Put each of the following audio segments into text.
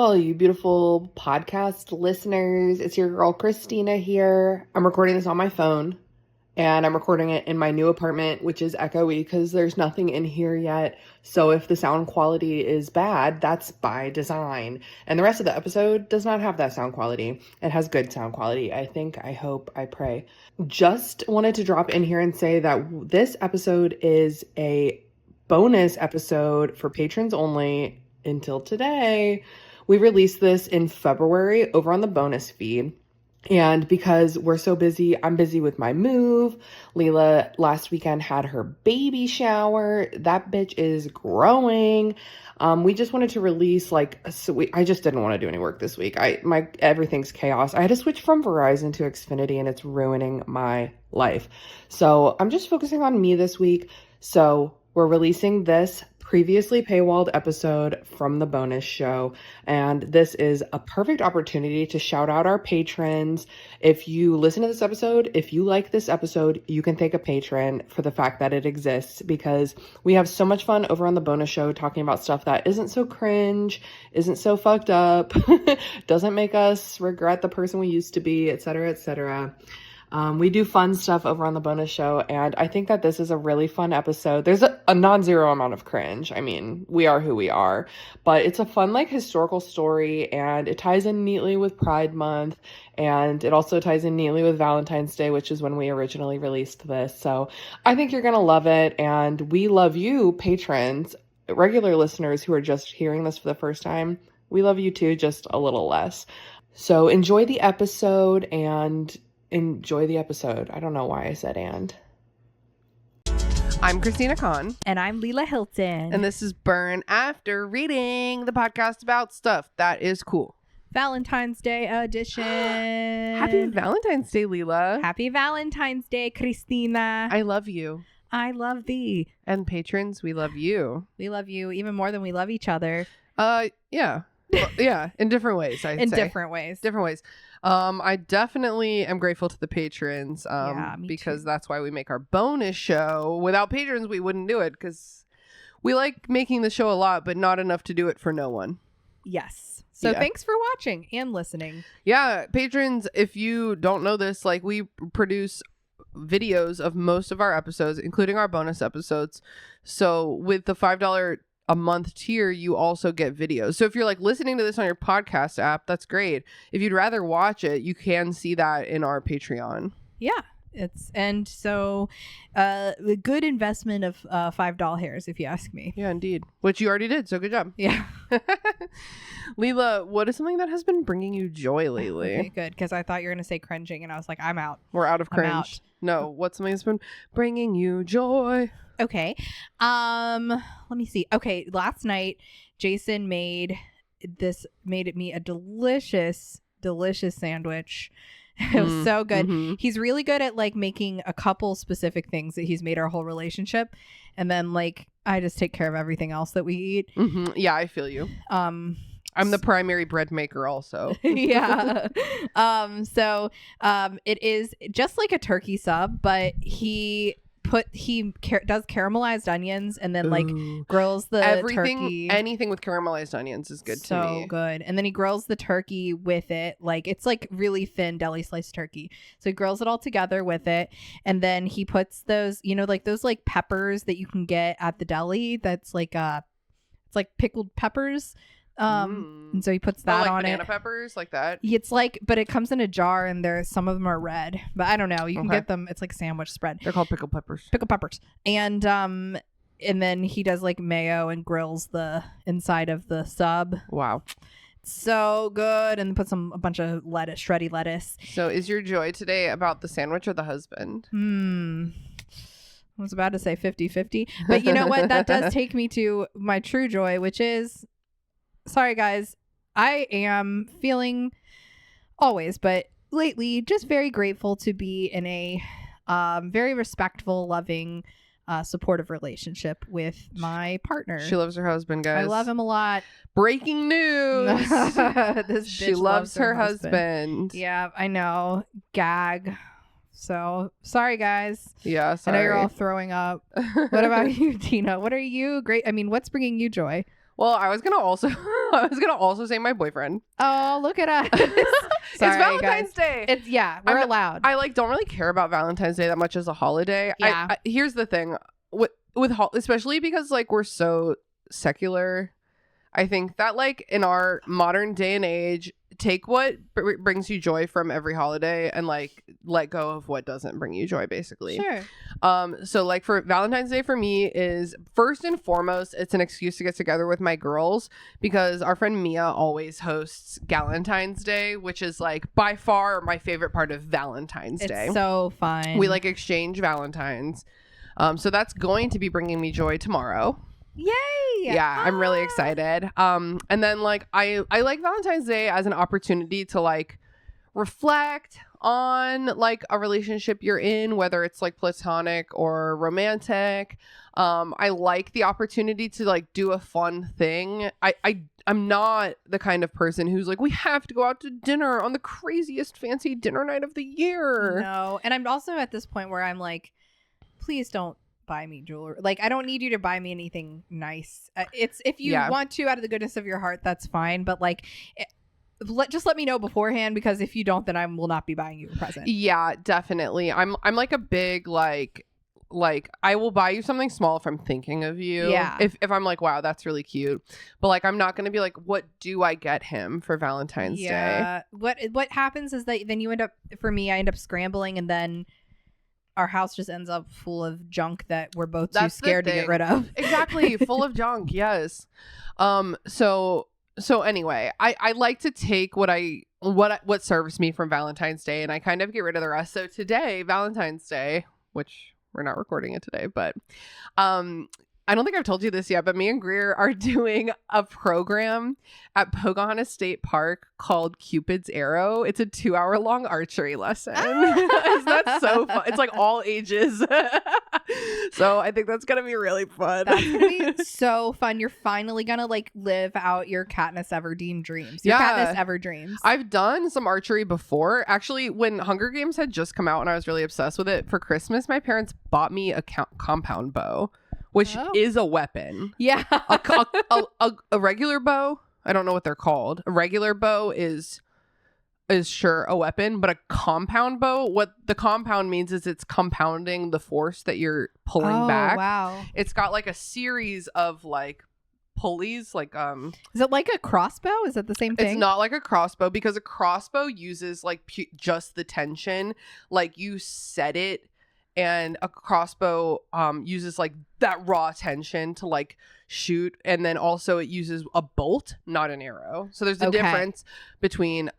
all you beautiful podcast listeners. It's your girl Christina here. I'm recording this on my phone, and I'm recording it in my new apartment, which is echoey because there's nothing in here yet. So if the sound quality is bad, that's by design. And the rest of the episode does not have that sound quality. It has good sound quality, I think, I hope, I pray. Just wanted to drop in here and say that this episode is a bonus episode for patrons only until today. We released this in February over on the bonus feed. And because we're so busy, I'm busy with my move. Leela last weekend had her baby shower. That bitch is growing. We just wanted to release I just didn't want to do any work this week. Everything's chaos. I had to switch from Verizon to Xfinity and it's ruining my life. So I'm just focusing on me this week. So we're releasing this previously paywalled episode from the bonus show, and this is a perfect opportunity to shout out our patrons. If you listen to this episode, if you like this episode, you can thank a patron for the fact that it exists, because we have so much fun over on the bonus show talking about stuff that isn't so cringe, isn't so fucked up, doesn't make us regret the person we used to be, etc., etc. We do fun stuff over on the bonus show, and I think that this is a really fun episode. There's a non-zero amount of cringe. I mean, we are who we are, but it's a fun, historical story, and it ties in neatly with Pride Month, and it also ties in neatly with Valentine's Day, which is when we originally released this. So I think you're going to love it, and we love you, patrons, regular listeners who are just hearing this for the first time. We love you too, just a little less. So enjoy the episode, and enjoy the episode. I don't know why I said and. I'm Christina Kahn. And I'm Leela Hilton. And this is Burn After Reading, the podcast about stuff that is cool. Valentine's Day edition. Happy Valentine's Day, Leela. Happy Valentine's Day, Christina. I love you. I love thee. And patrons, we love you. We love you even more than we love each other. Yeah. Well, yeah, in different ways, I'd say. Different ways. Different ways. I definitely am grateful to the patrons because too. That's why we make our bonus show. Without patrons, we wouldn't do it because we like making the show a lot, but not enough to do it for no one. Yes. So Thanks for watching and listening. Yeah, patrons, if you don't know this, we produce videos of most of our episodes, including our bonus episodes. So with the $5 a month tier, you also get videos. So if you're listening to this on your podcast app, that's great. If you'd rather watch it, you can see that in our Patreon. Yeah. A good investment of $5 hairs, if you ask me. Yeah, indeed. Which you already did, so good job. Yeah. Leela, what is something that has been bringing you joy lately? Okay, good, because I thought you were going to say cringing, and I was like, I'm out. We're out of cringe. No, what's something that's been bringing you joy? Okay. Let me see. Okay, last night, Jason made me a delicious sandwich. It was so good. Mm-hmm. He's really good at making a couple specific things that he's made our whole relationship, and then I just take care of everything else that we eat. Mm-hmm. Yeah, I feel you. I'm the primary bread maker also. Yeah. It is just like a turkey sub, but he does caramelized onions and then grills the turkey. Anything with caramelized onions is good to me. So good. And then he grills the turkey with it. It's really thin deli sliced turkey. So he grills it all together with it. And then he puts those, those peppers that you can get at the deli. That's it's pickled peppers. And so he puts that on banana it. Peppers like that. It's but it comes in a jar, and some of them are red, but I don't know. You can get them. It's like a sandwich spread. They're called pickled peppers. Pickled peppers. And then he does mayo and grills the inside of the sub. Wow. So good. And puts a bunch of lettuce, shreddy lettuce. So is your joy today about the sandwich or the husband? I was about to say 50-50, but you know what? That does take me to my true joy, which is, sorry guys, I am feeling always, but lately just very grateful to be in a very respectful, loving, supportive relationship with my partner. She loves her husband, guys. I love him a lot. Breaking news. She loves her husband. Yeah, I know. Gag. So sorry, guys. Yeah, sorry. I know you're all throwing up. What about you, Tina? What are you what's bringing you joy? Well, I was gonna also say my boyfriend. Oh, look at us. It's Sorry, Valentine's guys. Day. We're allowed. I like don't really care about Valentine's Day that much as a holiday. Yeah. Here's the thing with especially because like we're so secular. I think that like in our modern day and age, take what brings you joy from every holiday and like let go of what doesn't bring you joy, basically. Sure. So like for Valentine's Day for me is first and foremost, it's an excuse to get together with my girls because our friend Mia always hosts Galentine's Day, which is like by far my favorite part of Valentine's Day. It's so fun. We like exchange Valentines. So that's going to be bringing me joy tomorrow. Yay! Yeah, I'm really excited. And then like I like Valentine's Day as an opportunity to like reflect on like a relationship you're in, whether it's like platonic or romantic. I like the opportunity to like do a fun thing. I'm not the kind of person who's like, we have to go out to dinner on the craziest fancy dinner night of the year. No, and I'm also at this point where I'm like, please don't buy me jewelry. Like, I don't need you to buy me anything nice. It's if you want to out of the goodness of your heart, that's fine. But like, just let me know beforehand, because if you don't, then I will not be buying you a present. Yeah, definitely. I'm like a big like I will buy you something small if I'm thinking of you. Yeah. If I'm like, wow, that's really cute. But like, I'm not going to be like, what do I get him for Valentine's Day? Yeah. What happens is that then you end up, for me, I end up scrambling, and then our house just ends up full of junk that we're both too scared to get rid of. Exactly. Full of junk. Yes. So anyway, I like to take what serves me from Valentine's Day, and I kind of get rid of the rest. So today, Valentine's Day, which we're not recording it today, but I don't think I've told you this yet, but me and Greer are doing a program at Pocahontas State Park called Cupid's Arrow. It's a 2-hour-long archery lesson. Isn't that so fun? It's like all ages. So I think that's going to be really fun. That's going to be so fun. You're finally going to like live out your Katniss Everdeen dreams. Your Katniss Ever dreams. I've done some archery before. Actually, when Hunger Games had just come out and I was really obsessed with it, for Christmas, my parents bought me a compound bow, which is a weapon. Yeah. A regular bow, I don't know what they're called. A regular bow is sure a weapon, but a compound bow, what the compound means is it's compounding the force that you're pulling back. Wow. It's got like a series of like pulleys, like is it like a crossbow? Is it the same thing? It's not like a crossbow, because a crossbow uses like just the tension, like you set it, and a crossbow uses like that raw tension to like shoot, and then also it uses a bolt, not an arrow. So there's a difference between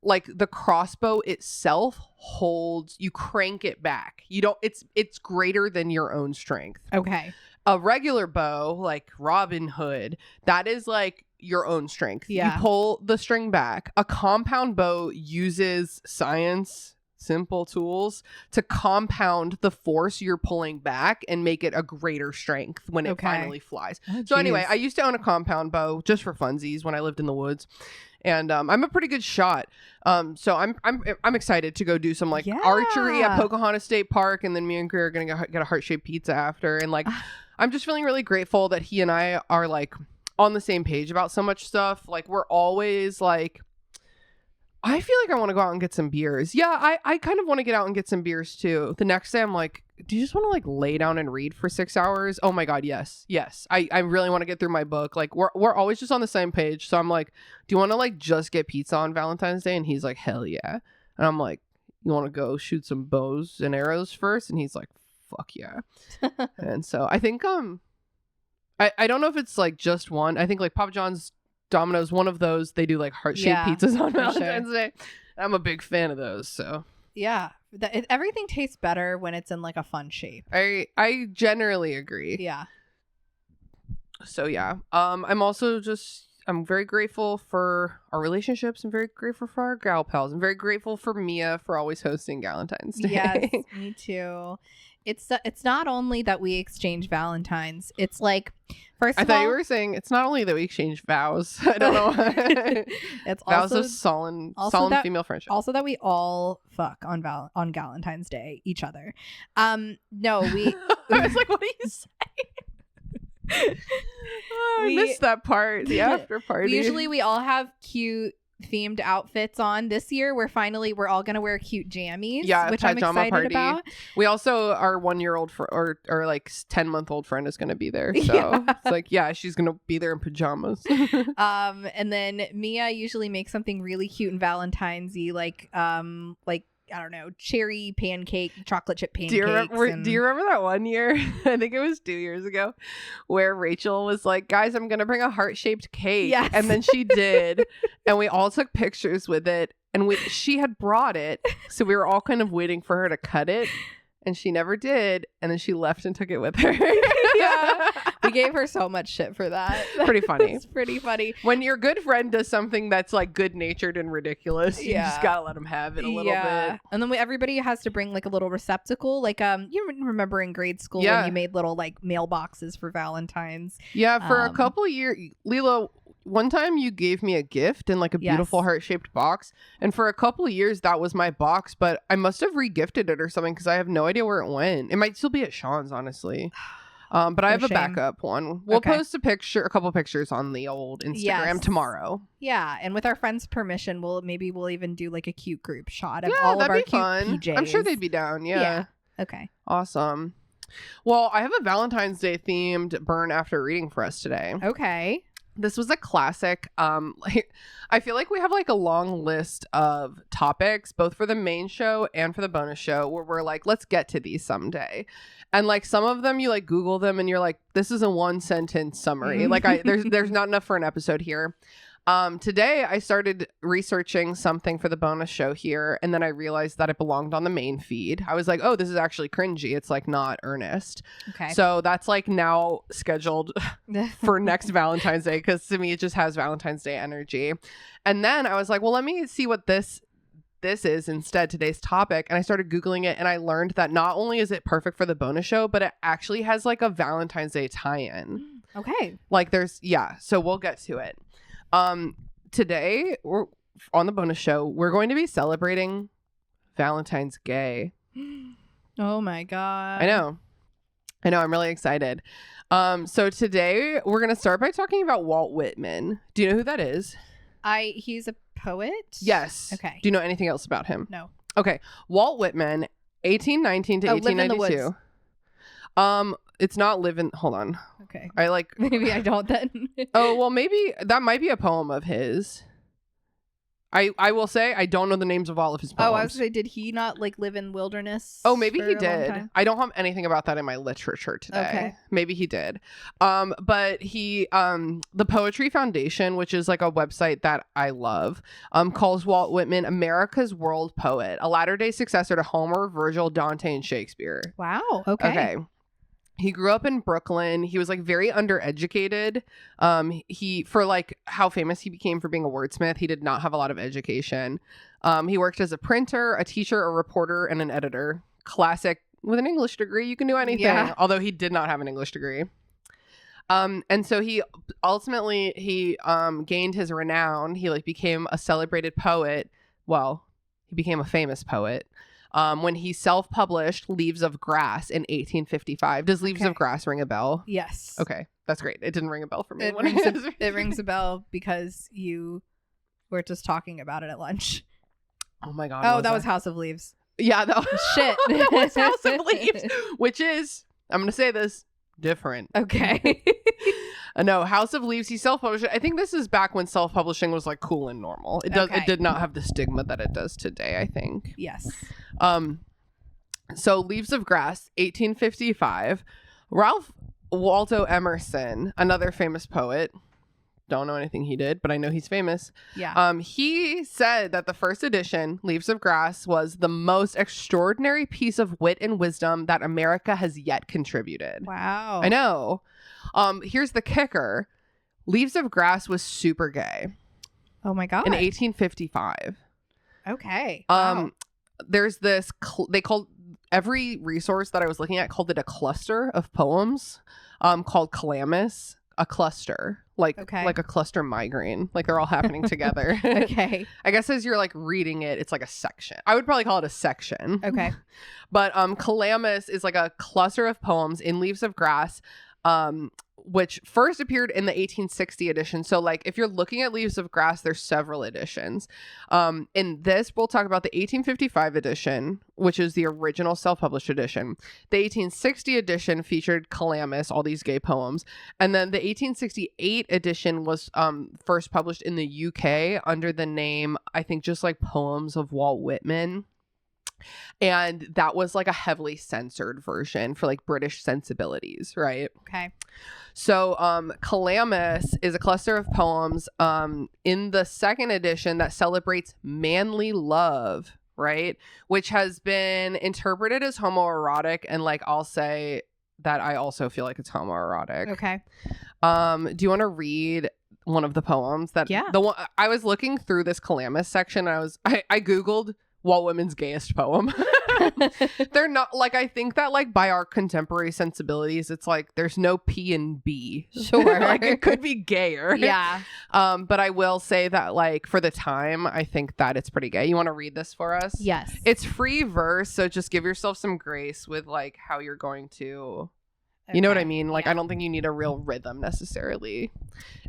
like the crossbow itself holds, you crank it back. You don't, it's greater than your own strength. Okay. A regular bow, like Robin Hood, that is like your own strength. Yeah. You pull the string back. A compound bow uses science, simple tools to compound the force you're pulling back and make it a greater strength when it finally flies. So anyway, I used to own a compound bow just for funsies when I lived in the woods. And I'm a pretty good shot. So I'm excited to go do some like archery at Pocahontas State Park, and then me and Greer are gonna get a heart-shaped pizza after. And like, I'm just feeling really grateful that he and I are like on the same page about so much stuff. Like, we're always like, I feel like I want to go out and get some beers. Yeah, I kind of want to get out and get some beers too. The next day I'm like, do you just want to like lay down and read for 6 hours? Oh my God, yes. I really want to get through my book. Like, we're always just on the same page. So I'm like, do you want to like just get pizza on Valentine's Day? And he's like, hell yeah. And I'm like, you want to go shoot some bows and arrows first? And he's like, fuck yeah. And so I think I don't know if it's like just one. I think like Papa John's, Domino's, one of those, they do like heart-shaped pizzas on Valentine's Day. I'm a big fan of those. So yeah, everything tastes better when it's in like a fun shape. I generally agree. Yeah. So yeah, I'm very grateful for our relationships. I'm very grateful for our gal pals. I'm very grateful for Mia for always hosting Valentine's Day. Yes, me too. It's not only that we exchange Valentines. It's like, first of all, I thought you were saying it's not only that we exchange vows. I don't know. It's vows also of solemn female friendship. Also that we all fuck on Valentine's Day each other. No, we. I was like, what do you say? I missed that part. The after party. Usually we all have cute themed outfits on. This year we're all gonna wear cute jammies, which I'm excited about. We also, our 1-year-old or like 10-month-old friend is gonna be there, so it's like, yeah, she's gonna be there in pajamas. And then Mia usually makes something really cute and Valentine's-y, like I don't know, cherry pancake, chocolate chip pancakes. Do you remember that one year? I think it was 2 years ago, where Rachel was like, guys, I'm going to bring a heart-shaped cake. Yes. And then she did. And we all took pictures with it. And she had brought it. So we were all kind of waiting for her to cut it. And she never did. And then she left and took it with her. Yeah. We gave her so much shit for that. Pretty funny. It's pretty funny. When your good friend does something that's like good-natured and ridiculous, you just gotta let them have it a little bit. And then everybody has to bring like a little receptacle. Like you remember in grade school when you made little like mailboxes for Valentine's. Yeah, for a couple years, Lila, one time you gave me a gift in like a beautiful heart-shaped box, and for a couple of years that was my box, but I must have re-gifted it or something because I have no idea where it went. It might still be at Sean's, honestly. But I have a backup one. We'll post a couple pictures on the old Instagram tomorrow. Yeah, and with our friends' permission, we'll even do like a cute group shot of all of our cute PJs. I'm sure they'd be down. Yeah. Okay. Awesome. Well, I have a Valentine's Day themed burn after reading for us today. Okay. This was a classic. I feel like we have like a long list of topics, both for the main show and for the bonus show, where we're like, let's get to these someday. And like some of them, you like Google them and you're like, this is a 1-sentence summary. Like there's not enough for an episode here. Today I started researching something for the bonus show here, and then I realized that it belonged on the main feed. I was like, oh, this is actually cringy. It's like not earnest. Okay. So that's like now scheduled for next Valentine's Day, because to me it just has Valentine's Day energy. And then I was like, well, let me see what this is instead, today's topic. And I started Googling it, and I learned that not only is it perfect for the bonus show, but it actually has like a Valentine's Day tie-in. Okay. Like so we'll get to it. Today we're on the bonus show. We're going to be celebrating Valentine's Gay. Oh my God. I know. I'm really excited. So today we're going to start by talking about Walt Whitman. Do you know who that is? He's a poet? Yes. Okay. Do you know anything else about him? No. Okay. Walt Whitman, 1819 to 1892. It's not hold on. Okay. Maybe I don't then. Oh, well, maybe that might be a poem of his. I will say I don't know the names of all of his poems. Oh, I was going to say, did he not like live in wilderness? Oh, maybe he did. I don't have anything about that in my literature today. Okay. Maybe he did. But he, the Poetry Foundation, which is like a website that I love, calls Walt Whitman America's world poet, a latter-day successor to Homer, Virgil, Dante, and Shakespeare. Wow. Okay. He grew up in Brooklyn. He was like very undereducated. For like how famous he became for being a wordsmith, he did not have a lot of education. He worked as a printer, a teacher, a reporter, and an editor. Classic. With an English degree, you can do anything. Yeah. Although he did not have an English degree. And so he ultimately gained his renown. He like became a celebrated poet. Well, he became a famous poet. When he self-published Leaves of Grass in 1855. Does Leaves of Grass ring a bell? Yes. Okay, that's great. It didn't ring a bell for me. It rings a bell because you were just talking about it at lunch. Oh my God. Oh, that was House of Leaves. Yeah, that was shit. That was House of Leaves, which is, I'm going to say this, different. Okay. No, House of Leaves, he self-published it. I think this is back when self-publishing was like cool and normal. It did not have the stigma that it does today, I think. Yes. So Leaves of Grass, 1855. Ralph Waldo Emerson, another famous poet. Don't know anything he did, but I know he's famous. Yeah. He said that the first edition, Leaves of Grass, was the most extraordinary piece of wit and wisdom that America has yet contributed. Wow. I know. Here's the kicker. Leaves of Grass was super gay. Oh my God. In 1855. Okay. Wow. There's this, they called every resource that I was looking at called it a cluster of poems, called Calamus. A cluster, like a cluster migraine, like they're all happening together. Okay. I guess as you're like reading it, it's like a section. I would probably call it a section. Okay. But Calamus is like a cluster of poems in Leaves of Grass. which first appeared in the 1860 edition. So like if you're looking at Leaves of Grass, there's several editions. In this, we'll talk about the 1855 edition, which is the original self-published edition. The 1860 edition featured Calamus, all these gay poems. And then the 1868 edition was first published in the UK under the name, I think, just like Poems of Walt Whitman. And that was like a heavily censored version for like British sensibilities, right? Okay. So Calamus is a cluster of poems in the second edition that celebrates manly love, right? Which has been interpreted as homoerotic, and like I'll say that I also feel like it's homoerotic. Okay. Do you want to read one of the poems that the one I was looking through this Calamus section, and I googled Walt Whitman's gayest poem. They're not like, I think that like by our contemporary sensibilities, it's like there's no P and B. Sure. Like it could be gayer. Yeah. But I will say that like for the time, I think that it's pretty gay. You want to read this for us? Yes. It's free verse, so just give yourself some grace with like how you're going to. You know what I mean? Like, yeah. I don't think you need a real rhythm necessarily,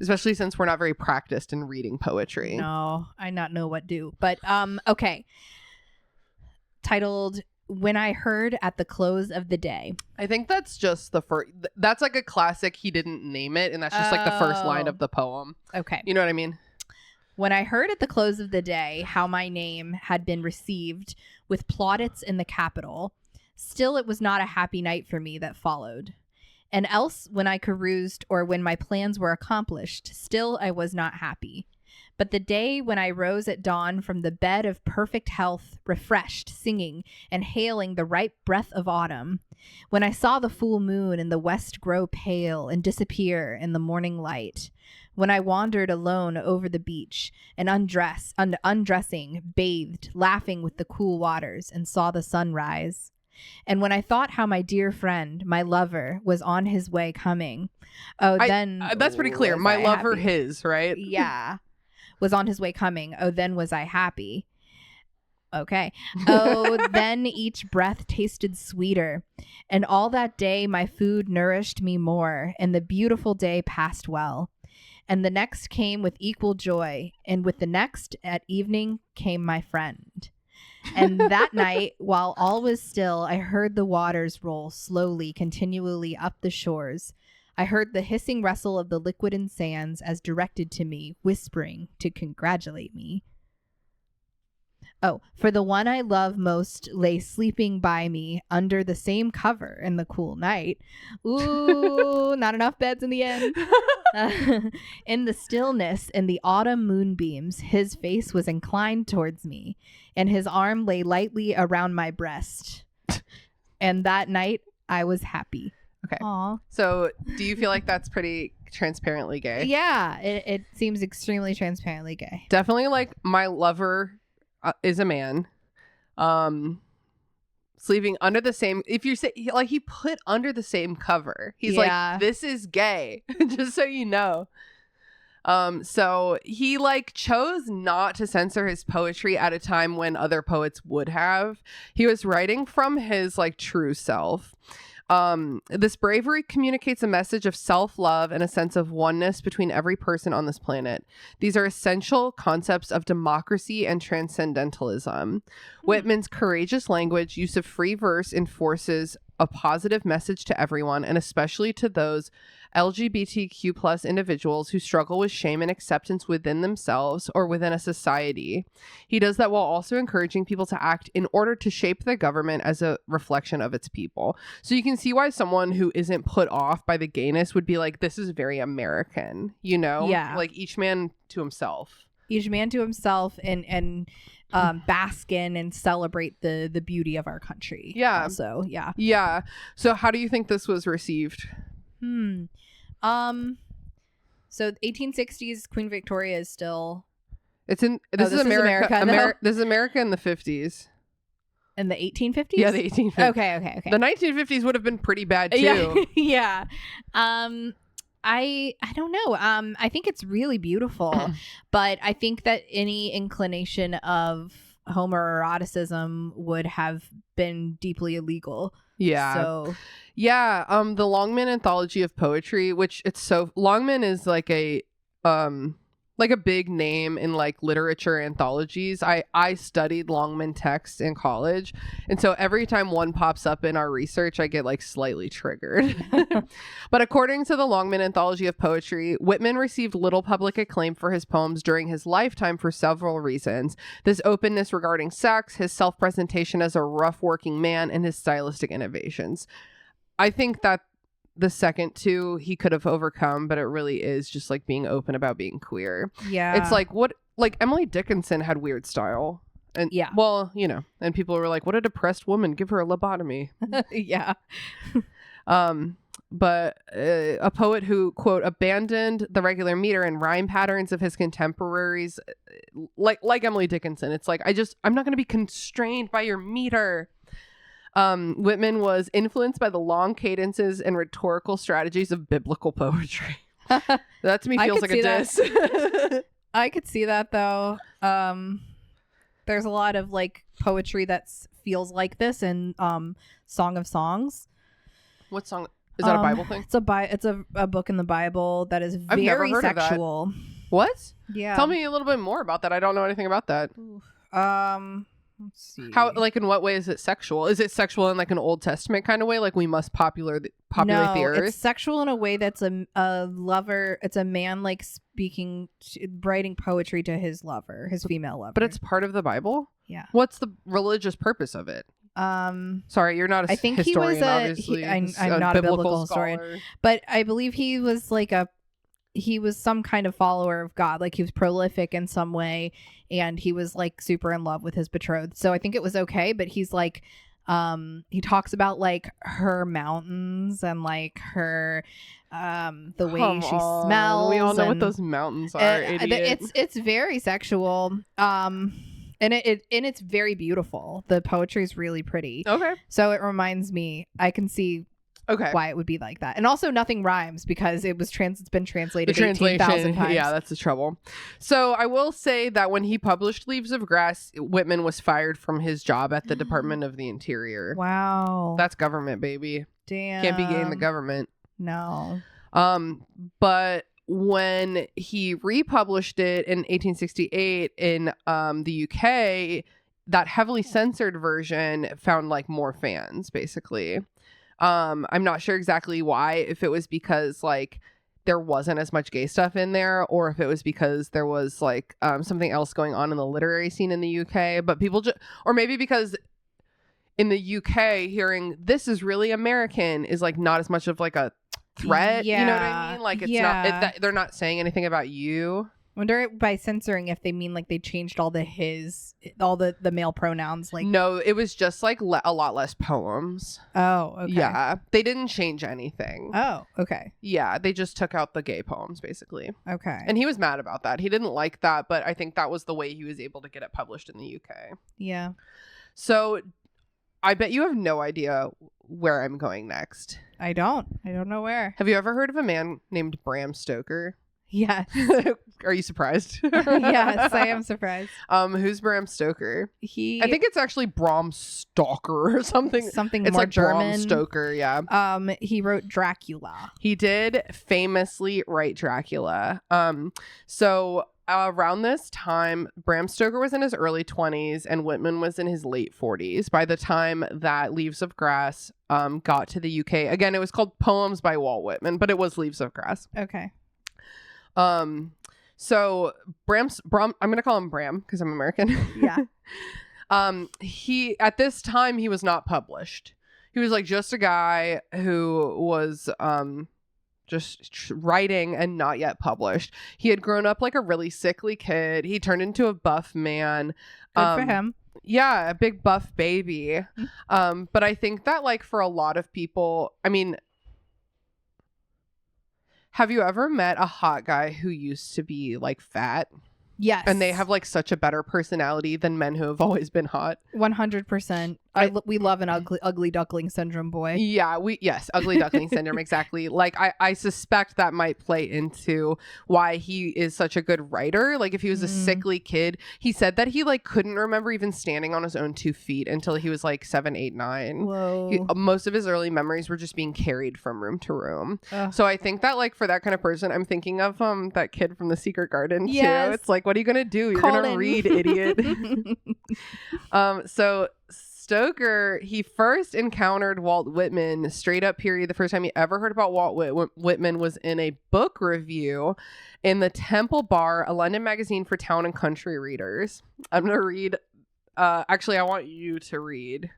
especially since we're not very practiced in reading poetry. No, I not know what do. But okay. Titled When I Heard at the Close of the Day. I think that's just the first. That's like a classic. He didn't name it, and that's just like the first line of the poem. Okay. You know what I mean? When I heard at the close of the day how my name had been received with plaudits in the capital, still it was not a happy night for me that followed. And else, when I caroused or when my plans were accomplished, still I was not happy. But the day when I rose at dawn from the bed of perfect health, refreshed, singing, and hailing the ripe breath of autumn, when I saw the full moon in the west grow pale and disappear in the morning light, when I wandered alone over the beach and undressing, bathed, laughing with the cool waters, and saw the sun rise, and when I thought how my dear friend, my lover, was on his way coming, then that's pretty clear. My lover, his, right? Yeah. Was on his way coming. Oh, then was I happy. Okay. Oh, then each breath tasted sweeter. And all that day my food nourished me more, and the beautiful day passed well. And the next came with equal joy, and with the next at evening came my friend. And that night, while all was still, I heard the waters roll slowly, continually up the shores. I heard the hissing rustle of the liquid and sands as directed to me, whispering to congratulate me. Oh, for the one I love most lay sleeping by me under the same cover in the cool night. Ooh, not enough beds in the end. In the stillness, in the autumn moonbeams, his face was inclined towards me, and his arm lay lightly around my breast. And that night, I was happy. Okay. Aww. So do you feel like that's pretty transparently gay? Yeah, it seems extremely transparently gay. Definitely like my lover is a man. Sleeping under the same, if you say like he put under the same cover. He's like, this is gay, just so you know. So he like chose not to censor his poetry at a time when other poets would have. He was writing from his like true self. This bravery communicates a message of self-love and a sense of oneness between every person on this planet. These are essential concepts of democracy and transcendentalism. Whitman's courageous language, use of free verse, enforces a positive message to everyone, and especially to those LGBTQ plus individuals who struggle with shame and acceptance within themselves or within a society. He does that while also encouraging people to act in order to shape the government as a reflection of its people. So you can see why someone who isn't put off by the gayness would be like, this is very American, you know? Yeah. Like each man to himself. Each man to himself, and bask in and celebrate the beauty of our country. Yeah. Also, yeah. Yeah. So how do you think this was received? So 1860s, Queen Victoria is still. It's in. This is America. This is America in the 50s. In the 1850s? Yeah, the 1850s. Okay. The 1950s would have been pretty bad too. Yeah. I don't know. I think it's really beautiful, but I think that any inclination of homoeroticism would have been deeply illegal. Yeah. So Yeah, the Longman Anthology of Poetry, which Longman is like a big name in like literature anthologies. I studied Longman text in college, and so every time one pops up in our research, I get like slightly triggered. But according to the Longman Anthology of Poetry, Whitman received little public acclaim for his poems during his lifetime for several reasons. This openness regarding sex, his self-presentation as a rough working man, and his stylistic innovations. I think that the second two he could have overcome, but it really is just like being open about being queer. yeah, It's like Emily Dickinson had weird style. And Yeah. well, and people were like, what a depressed woman, give her a lobotomy. yeah. But a poet who, quote, abandoned the regular meter and rhyme patterns of his contemporaries, like Emily Dickinson. It's like, I'm not going to be constrained by your meter. Whitman was influenced by the long cadences and rhetorical strategies of biblical poetry. That to me feels like a diss. I could see that though. There's a lot of like poetry that feels like this in Song of Songs. What song? Is that a Bible thing? It's a book in the Bible that is I've never very heard of that. sexual. What? Yeah. Tell me a little bit more about that. I don't know anything about that. Let's see. How, like, in what way is it sexual? Is it sexual in like an Old Testament kind of way? Like we must populate the earth? It's sexual in a way that's a lover. It's a man like writing poetry to his lover, his female lover. But it's part of the Bible? Yeah. What's the religious purpose of it? Sorry, you're not a I think historian, he was obviously. I'm not a biblical historian, but I believe he was like he was some kind of follower of God. Like he was prolific in some way, and he was like super in love with his betrothed. So I think it was okay, but he's like, he talks about like her mountains and like her, the way she smells. We all know what those mountains are, idiot. It's very sexual. And it's very beautiful. The poetry is really pretty. Okay. So it reminds me, I can see why it would be like that. And also nothing rhymes because it's been translated 18,000 times. Yeah, that's the trouble. So I will say that when he published Leaves of Grass, Whitman was fired from his job at the Department of the Interior. Wow. That's government, baby. Damn. Can't be gay in the government. No. But when he republished it in 1868 in the UK, that heavily censored version found like more fans, basically. I'm not sure exactly why, if it was because like there wasn't as much gay stuff in there, or if it was because there was like something else going on in the literary scene in the UK. But people or maybe because in the UK, hearing this is really American is like not as much of like a threat. Yeah. You know what I mean? Like it's not they're not saying anything about you. Wonder by censoring if they mean like they changed all the male pronouns. Like no, it was just like a lot less poems. Oh, okay. Yeah, they didn't change anything. Oh, okay. Yeah, they just took out the gay poems basically. Okay. And he was mad about that. He didn't like that, but I think that was the way he was able to get it published in the UK. Yeah. So I bet you have no idea where I'm going next. I don't know where. Have you ever heard of a man named Bram Stoker? Yes. Are you surprised? Yes, I am surprised. Who's Bram Stoker? I think it's actually Bram Stoker or something. Something it's more like German. Bram Stoker, yeah. He wrote Dracula. He did famously write Dracula. So around this time, Bram Stoker was in his early 20s and Whitman was in his late 40s by the time that Leaves of Grass got to the UK. Again, it was called Poems by Walt Whitman, but it was Leaves of Grass. Okay. So Bram, I'm gonna call him Bram because I'm American. Yeah. He at this time he was not published. He was like just a guy who was just writing and not yet published. He had grown up like a really sickly kid. He turned into a buff man. Good for him. Yeah, a big buff baby. But I think that like for a lot of people, I mean, have you ever met a hot guy who used to be like fat? Yes. And they have like such a better personality than men who have always been hot? 100%. We love an ugly duckling syndrome boy. Yeah, ugly duckling syndrome, exactly. Like I suspect that might play into why he is such a good writer. Like if he was a sickly kid, he said that he like couldn't remember even standing on his own 2 feet until he was like 7, 8, 9. Whoa. Most of his early memories were just being carried from room to room. So I think that like for that kind of person, I'm thinking of that kid from The Secret Garden too. It's like, what are you gonna do? You're gonna read, idiot. So Stoker, he first encountered Walt Whitman, straight up period. The first time he ever heard about Walt Whitman was in a book review in the Temple Bar, a London magazine for town and country readers. I'm going to read, actually, I want you to read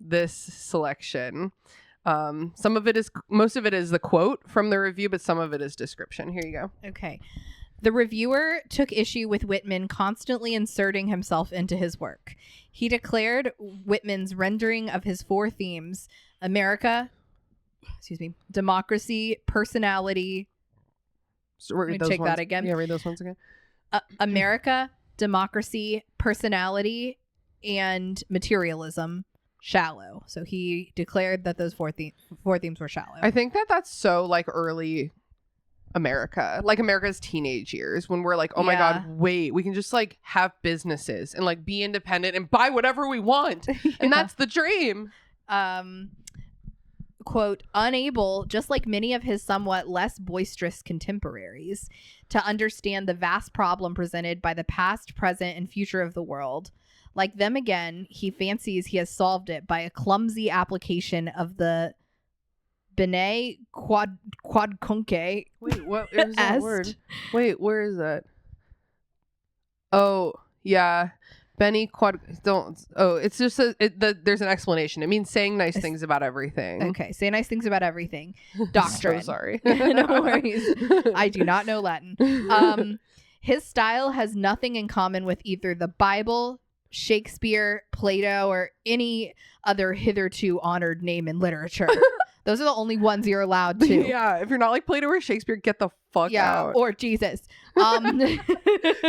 this selection. Most of it is the quote from the review, but some of it is description. Here you go. Okay. The reviewer took issue with Whitman constantly inserting himself into his work. He declared Whitman's rendering of his 4 themes, democracy, personality. So read those take ones. that again. Yeah, read those ones again. America, democracy, personality, and materialism shallow. So he declared that those 4 themes were shallow. I think that's so like early America, like America's teenage years, when we're like, oh my god, wait, we can just like have businesses and like be independent and buy whatever we want. And that's the dream. Quote, unable, just like many of his somewhat less boisterous contemporaries, to understand the vast problem presented by the past, present, and future of the world. Like them again, he fancies he has solved it by a clumsy application of the Bene quadcunque. Wait, what is that word? Wait, where is that? Oh, yeah. Bene quad. Don't. Oh, it's just there's an explanation. It means saying nice things about everything. Okay, say nice things about everything. Doctrine. So sorry. No worries. I do not know Latin. His style has nothing in common with either the Bible, Shakespeare, Plato, or any other hitherto honored name in literature. Those are the only ones you're allowed to. Yeah, if you're not like Plato or Shakespeare, get the fuck out. Or Jesus.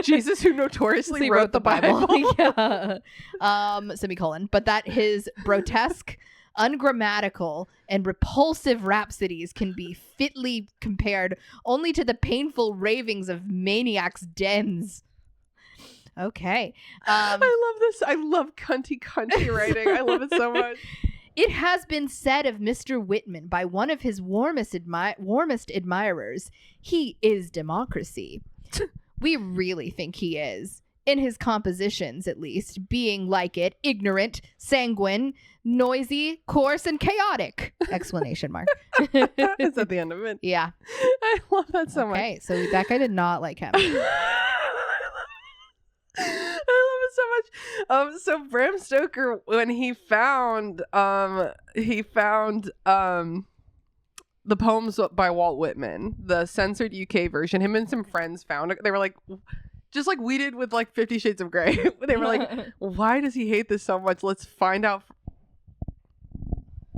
Jesus, who notoriously wrote the Bible. Yeah. Semicolon. But that his grotesque, ungrammatical, and repulsive rhapsodies can be fitly compared only to the painful ravings of maniacs' dens. Okay. I love this. I love cunty writing. I love it so much. It has been said of Mr. Whitman by one of his warmest admirers, he is democracy. We really think he is. In his compositions, at least, being like it, ignorant, sanguine, noisy, coarse, and chaotic! Exclamation mark. It's at the end of it. Yeah. I love that so much. Okay, so that guy did not like him. I love it so much. So Bram Stoker, when he found the poems by Walt Whitman, the censored UK version, him and some friends found it. They were like, just like we did with like 50 Shades of Grey. They were like, why does he hate this so much? Let's find out.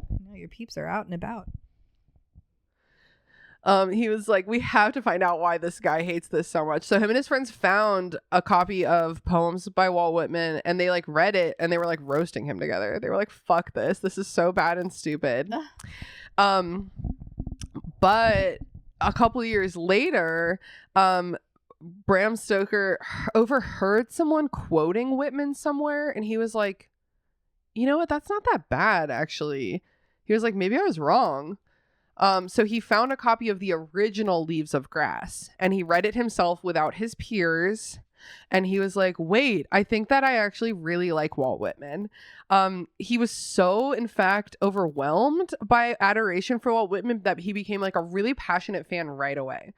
No, your peeps are out and about. He was like, we have to find out why this guy hates this so much. So him and his friends found a copy of poems by Walt Whitman, and they like read it, and they were like roasting him together. They were like, fuck this. This is so bad and stupid. But a couple of years later, Bram Stoker overheard someone quoting Whitman somewhere, and he was like, you know what? That's not that bad, actually. He was like, maybe I was wrong. So he found a copy of the original Leaves of Grass, and he read it himself without his peers. And he was like, wait, I think that I actually really like Walt Whitman. He was so, in fact, overwhelmed by adoration for Walt Whitman that he became like a really passionate fan right away.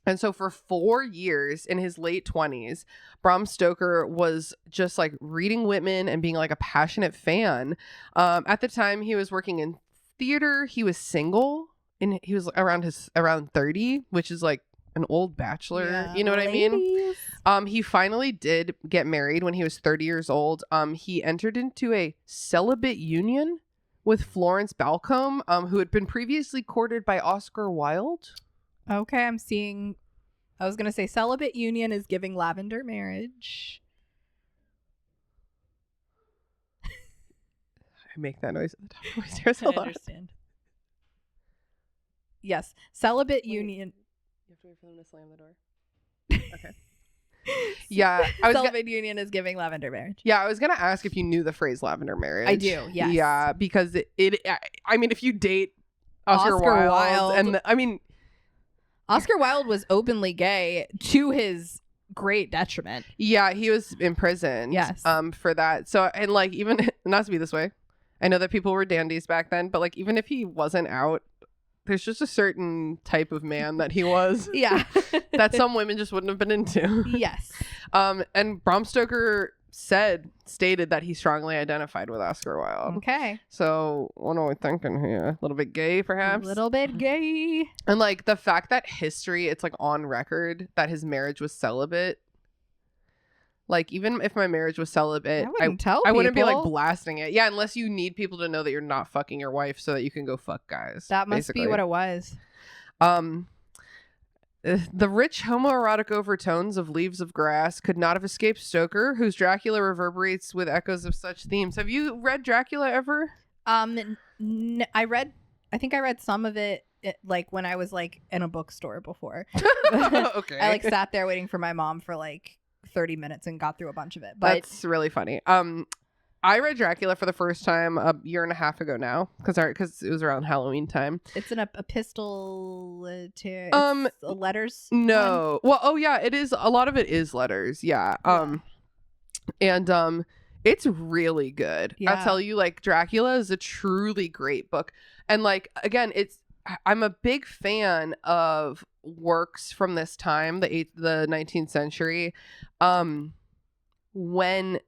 And so for 4 years in his late 20s, Bram Stoker was just like reading Whitman and being like a passionate fan. At the time he was working in theater, he was single, and he was around 30, which is like an old bachelor. Yeah, you know what I mean? He finally did get married when he was 30 years old. He entered into a celibate union with Florence Balcombe, who had been previously courted by Oscar Wilde. Okay, I'm seeing. I was gonna say celibate union is giving lavender marriage. make that noise at the top of my stairs a I lot. understand. Yes. Celibate Wait. union. You have to wait for them to slam the door. Okay. Yeah, Celibate union is giving lavender marriage. Yeah, I was gonna ask if you knew the phrase lavender marriage. I do, yes. Yeah, because I mean, if you date Oscar Wilde, and Oscar Wilde was openly gay to his great detriment. Yeah, he was imprisoned. Yes. For that. So, and like, even not to be this way, I know that people were dandies back then, but like, even if he wasn't out, there's just a certain type of man that he was. Yeah. That some women just wouldn't have been into. Yes. And Bram Stoker stated that he strongly identified with Oscar Wilde. Okay. So what are we thinking here? A little bit gay, perhaps? A little bit gay. And like the fact that it's like on record that his marriage was celibate. Like, even if my marriage was celibate, I wouldn't be like blasting it. Yeah, unless you need people to know that you're not fucking your wife so that you can go fuck guys. That must be what it was. The rich homoerotic overtones of Leaves of Grass could not have escaped Stoker, whose Dracula reverberates with echoes of such themes. Have you read Dracula ever? I think I read some of it like when I was like in a bookstore before. Okay. I like sat there waiting for my mom for like 30 minutes and got through a bunch of it. But that's really funny. I read Dracula for the first time a year and a half ago now because it was around Halloween time. It's an epistle letters. No. One? Well, oh yeah, it is. A lot of it is letters. Yeah. And it's really good. Yeah. I'll tell you, like, Dracula is a truly great book. And like, again, I'm a big fan of works from this time, the 19th century. When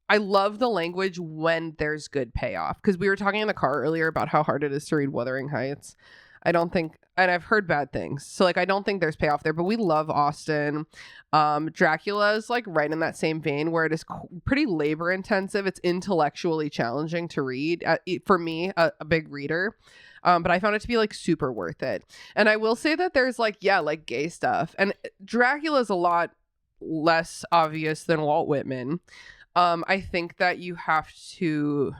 I love the language when there's good payoff, because we were talking in the car earlier about how hard it is to read Wuthering Heights. I don't think, and I've heard bad things, so like I don't think there's payoff there, but we love Austen. Dracula is like right in that same vein where it is pretty labor intensive. It's intellectually challenging to read for me, a big reader. But I found it to be like super worth it. And I will say that there's like gay stuff, and Dracula is a lot less obvious than Walt Whitman. I think that you have to,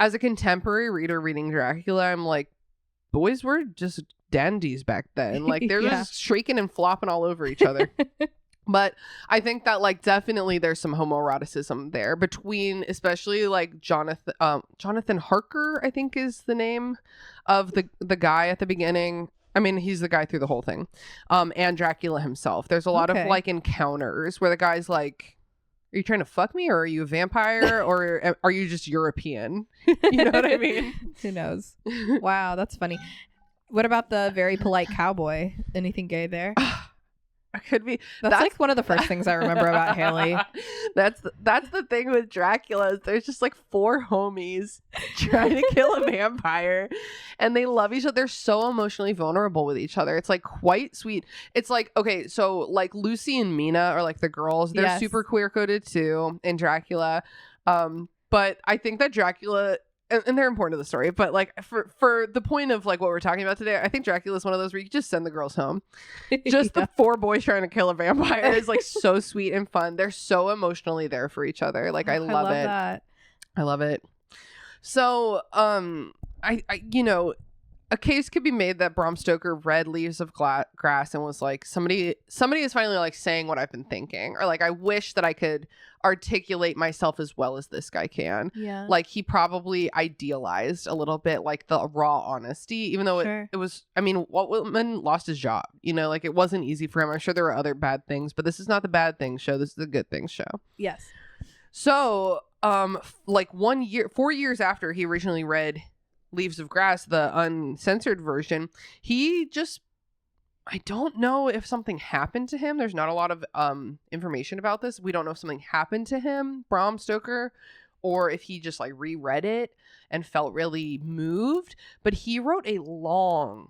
as a contemporary reader reading Dracula, I'm like, boys were just dandies back then. Like, they're just shrieking and flopping all over each other. But I think that, like, definitely there's some homoeroticism there between, especially like Jonathan Harker, I think is the name of the guy at the beginning. I mean, he's the guy through the whole thing. And Dracula himself. There's a lot of like encounters where the guy's like, are you trying to fuck me, or are you a vampire, or are you just European? You know what I mean? Who knows? Wow, that's funny. What about the very polite cowboy? Anything gay there? Could be. That's like one of the first things I remember about Haley. That's the thing with Dracula is there's just like four homies trying to kill a vampire, and they love each other. They're so emotionally vulnerable with each other. It's like quite sweet. It's like, okay, so like Lucy and Mina are like the girls. They're super queer coded too in Dracula. But I think that Dracula, and they're important to the story, but like for the point of like what we're talking about today, I think Dracula is one of those where you just send the girls home. Just the four boys trying to kill a vampire is like so sweet and fun. They're so emotionally there for each other. Like, I love it. That. I love it. So I a case could be made that Bram Stoker read Leaves of Grass and was like, somebody is finally like saying what I've been thinking, or like, I wish that I could articulate myself as well as this guy can. Yeah. Like, he probably idealized a little bit like the raw honesty, even though it was, I mean, Walt Whitman lost his job, like it wasn't easy for him. I'm sure there were other bad things, but this is not the bad things show. This is the good things show. Yes. So, like 4 years after he originally read Leaves of Grass, the uncensored version, I don't know if something happened to him. There's not a lot of information about this. We don't know if something happened to him, Bram Stoker, or if he just like reread it and felt really moved. But he wrote a long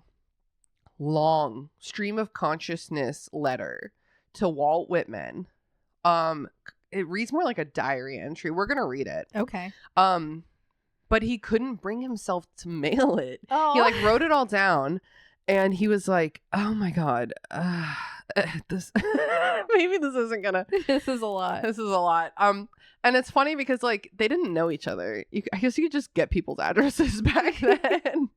stream of consciousness letter to Walt Whitman. It reads more like a diary entry. We're gonna read it. Okay. But he couldn't bring himself to mail it. Oh. He like wrote it all down, and he was like, oh my God, this maybe this isn't gonna. This is a lot. This is a lot. And it's funny because like they didn't know each other. I guess you could just get people's addresses back then.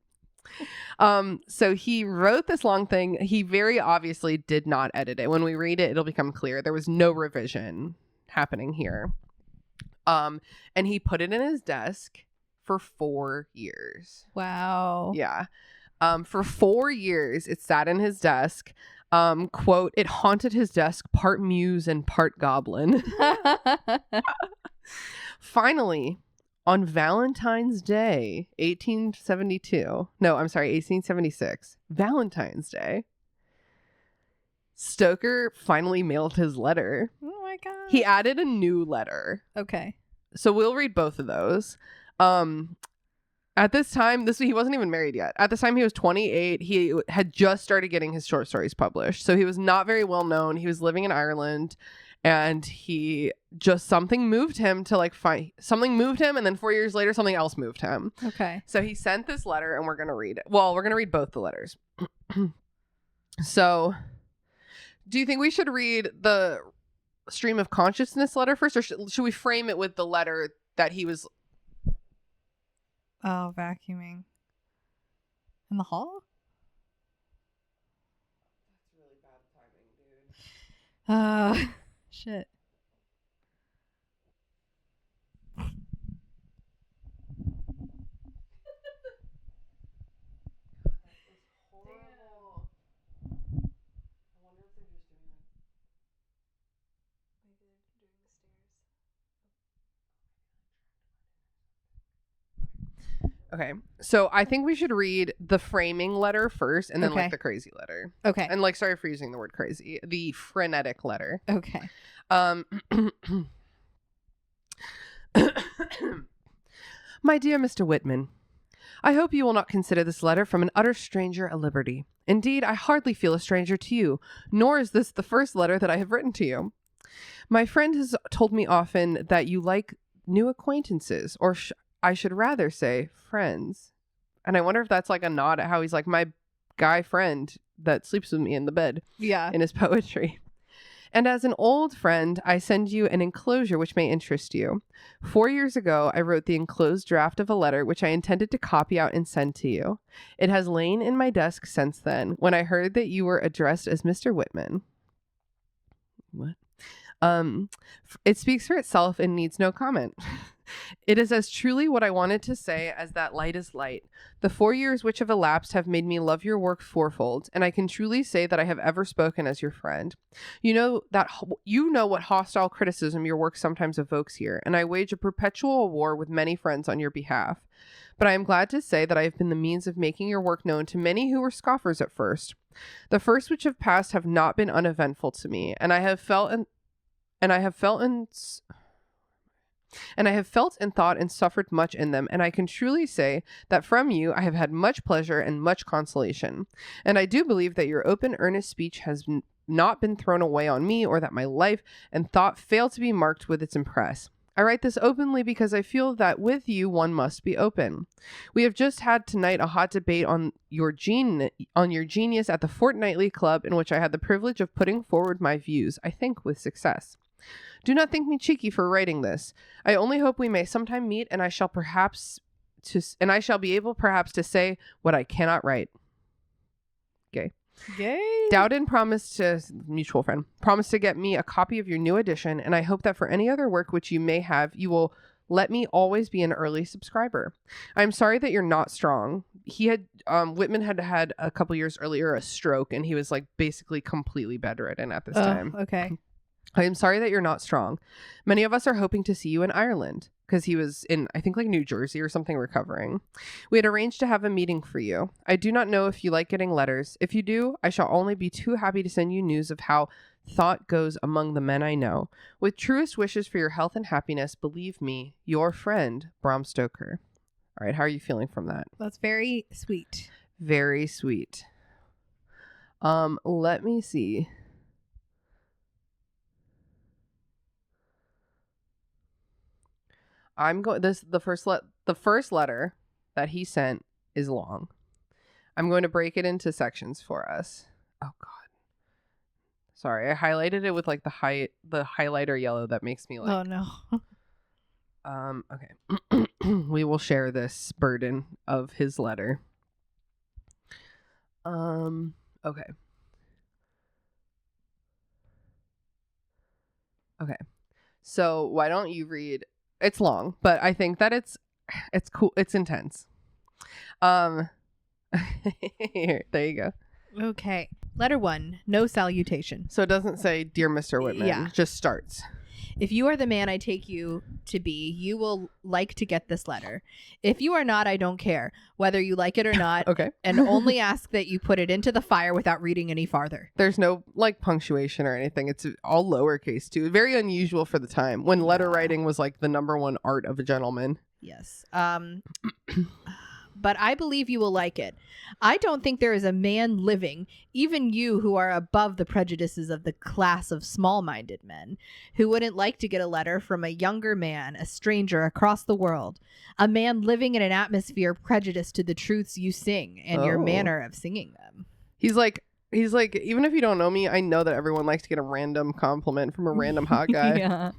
So he wrote this long thing. He very obviously did not edit it. When we read it, it'll become clear there was no revision happening here. And he put it in his desk for 4 years. Wow. Yeah. For 4 years, it sat in his desk. Quote, it haunted his desk, part muse and part goblin. Finally, on Valentine's Day, 1876, Valentine's Day, Stoker finally mailed his letter. Oh my God. He added a new letter. Okay. So we'll read both of those. At this time, he wasn't even married yet. At this time, he was 28. He had just started getting his short stories published. So he was not very well known. He was living in Ireland, and something moved him to something moved him. And then 4 years later, something else moved him. Okay. So he sent this letter, and we're going to read it. Well, we're going to read both the letters. So do you think we should read the stream of consciousness letter first, or should we frame it with the letter that he was... Oh, vacuuming. In the hall? That's really bad timing, dude. Shit. Horrible. I wonder if they're just doing that. Okay, so I think we should read the framing letter first, and then Okay. like the crazy letter. Okay. And like, sorry for using the word crazy, the frenetic letter. Okay. My dear Mr. Whitman, I hope you will not consider this letter from an utter stranger a liberty. Indeed, I hardly feel a stranger to you, nor is this the first letter that I have written to you. My friend has told me often that you like new acquaintances, or I should rather say friends. And I wonder if that's like a nod at how he's like my guy friend that sleeps with me in the bed Yeah. in his poetry. And as an old friend, I send you an enclosure which may interest you. 4 years ago, I wrote the enclosed draft of a letter which I intended to copy out and send to you. It has lain in my desk since then, when I heard that you were addressed as Mr. Whitman. What? It speaks for itself and needs no comment. It is as truly what I wanted to say as that light is light. The 4 years which have elapsed have made me love your work fourfold, and I can truly say that I have ever spoken as your friend. You know what hostile criticism your work sometimes evokes here, and I wage a perpetual war with many friends on your behalf. But I am glad to say that I have been the means of making your work known to many who were scoffers at first. The first which have passed have not been uneventful to me, and I have felt and thought and suffered much in them, and I can truly say that from you I have had much pleasure and much consolation. And I do believe that your open, earnest speech has not been thrown away on me, or that my life and thought fail to be marked with its impress. I write this openly because I feel that with you one must be open. We have just had tonight a hot debate on your genius at the Fortnightly Club, in which I had the privilege of putting forward my views, I think with success. Do not think me cheeky for writing this. I only hope we may sometime meet, and I shall be able perhaps to say what I cannot write. Gay. Yay. Dowden mutual friend, promised to get me a copy of your new edition, and I hope that for any other work which you may have, you will let me always be an early subscriber. I'm sorry that you're not strong. Whitman had a couple years earlier a stroke, and he was like basically completely bedridden at this time. Okay. I am sorry that you're not strong. Many of us are hoping to see you in Ireland, because he was in, I think, like New Jersey or something, recovering. We had arranged to have a meeting for you. I do not know if you like getting letters. If you do, I shall only be too happy to send you news of how thought goes among the men I know. With truest wishes for your health and happiness, believe me, your friend, Bram Stoker. All right, how are you feeling from that? That's very sweet. Very sweet. Let me see. The first letter that he sent is long. I'm going to break it into sections for us. Oh God. Sorry, I highlighted it with like the highlighter yellow that makes me like. Oh no. Okay. We will share this burden of his letter. Okay. Okay. So why don't you read? It's long, but I think that it's cool. It's intense. Here, there you go. Okay. Letter 1, no salutation. So it doesn't say Dear Mr. Whitman. Yeah. Just starts. If you are the man I take you to be, you will like to get this letter. If you are not, I don't care whether you like it or not. Okay. And only ask that you put it into the fire without reading any farther. There's no like punctuation or anything. It's all lowercase too. Very unusual for the time when letter writing was like the number one art of a gentleman. Yes. But I believe you will like it. I don't think there is a man living, even you who are above the prejudices of the class of small-minded men, who wouldn't like to get a letter from a younger man, a stranger across the world, a man living in an atmosphere prejudiced to the truths you sing and your manner of singing them. He's like, even if you don't know me, I know that everyone likes to get a random compliment from a random hot guy. Yeah.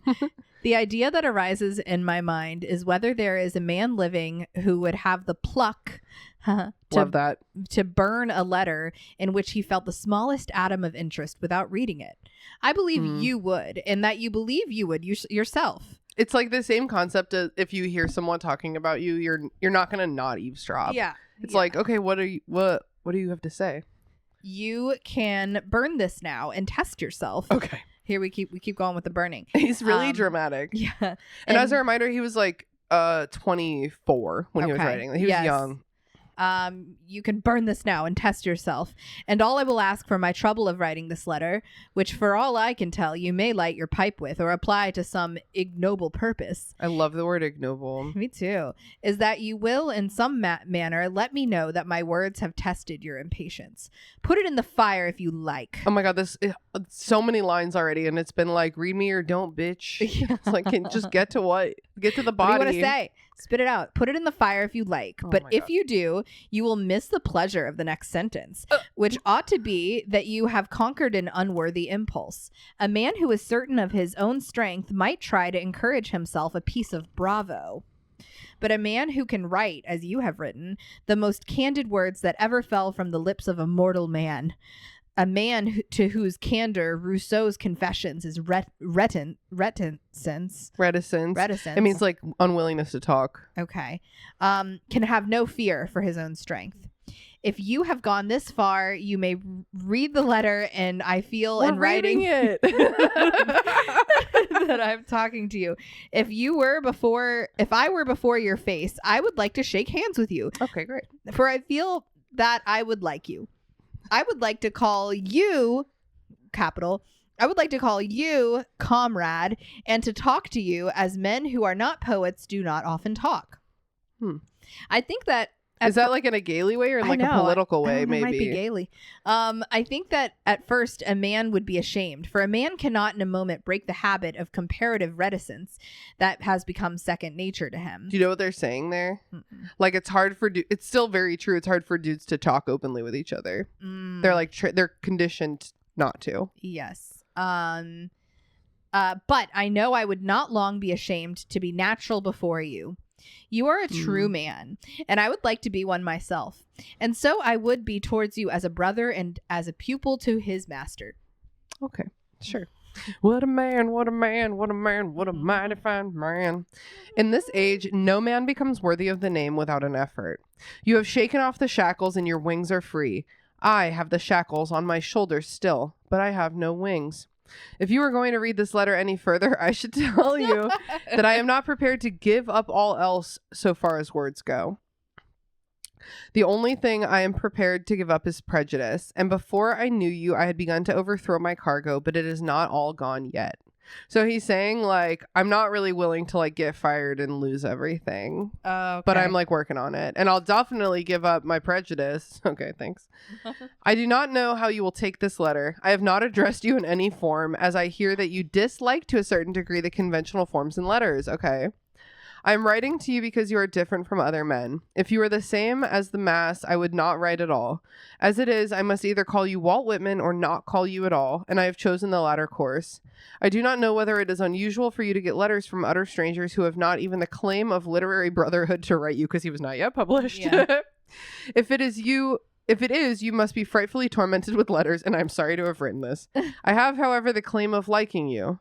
The idea that arises in my mind is whether there is a man living who would have the pluck Love that. to burn a letter in which he felt the smallest atom of interest without reading it. I believe you would, and that you believe you would yourself. It's like the same concept as if you hear someone talking about you, you're not gonna not eavesdrop. Yeah. It's like, okay, what do you have to say? You can burn this now and test yourself. Okay. Here we keep going with the burning. He's really dramatic. Yeah. And as a reminder, he was like 24 when he was writing. He was young. You can burn this now and test yourself. And all I will ask for my trouble of writing this letter, which for all I can tell you may light your pipe with or apply to some ignoble purpose. I love the word ignoble. Me too. Is that you will in some manner let me know that my words have tested your impatience. Put it in the fire if you like. Oh my God, so many lines already, and it's been like, read me or don't, bitch. It's like, just get to the body. What do you want to say? Spit it out. Put it in the fire if you like. But if you do, you will miss the pleasure of the next sentence, which ought to be that you have conquered an unworthy impulse. A man who is certain of his own strength might try to encourage himself a piece of bravo. But a man who can write, as you have written, the most candid words that ever fell from the lips of a mortal man, a man to whose candor Rousseau's Confessions is reticence. It means like unwillingness to talk. Okay. Can have no fear for his own strength. If you have gone this far, you may read the letter, and I feel in writing it that I'm talking to you. If I were before your face, I would like to shake hands with you. Okay, great. For I feel that I would like you. I would like to call you, capital, I would like to call you comrade, and to talk to you as men who are not poets do not often talk. I think that is that like in a gaily way or in like a political way? Maybe it might be gaily. I think that at first a man would be ashamed, for a man cannot in a moment break the habit of comparative reticence that has become second nature to him. Do you know what they're saying there? Like it's hard for it's still very true. It's hard for dudes to talk openly with each other. They're like they're conditioned not to. Yes. But I know I would not long be ashamed to be natural before you. You are a true man, and I would like to be one myself. And so I would be towards you as a brother and as a pupil to his master. Okay, sure. What a man, what a man, what a man, what a mighty fine man. In this age, no man becomes worthy of the name without an effort. You have shaken off the shackles and your wings are free. I have the shackles on my shoulders still, but I have no wings. If you are going to read this letter any further, I should tell you that I am not prepared to give up all else so far as words go. The only thing I am prepared to give up is prejudice, and before I knew you, I had begun to overthrow my cargo, but it is not all gone yet. So he's saying, like, I'm not really willing to, like, get fired and lose everything. Okay. But I'm, like, working on it. And I'll definitely give up my prejudice. Okay, thanks. I do not know how you will take this letter. I have not addressed you in any form, as I hear that you dislike to a certain degree the conventional forms in letters. Okay. I'm writing to you because you are different from other men. If you were the same as the mass, I would not write at all. As it is, I must either call you Walt Whitman or not call you at all, and I have chosen the latter course. I do not know whether it is unusual for you to get letters from utter strangers who have not even the claim of literary brotherhood to write you, because he was not yet published. Yeah. If it is, you must be frightfully tormented with letters, and I'm sorry to have written this. I have, however, the claim of liking you.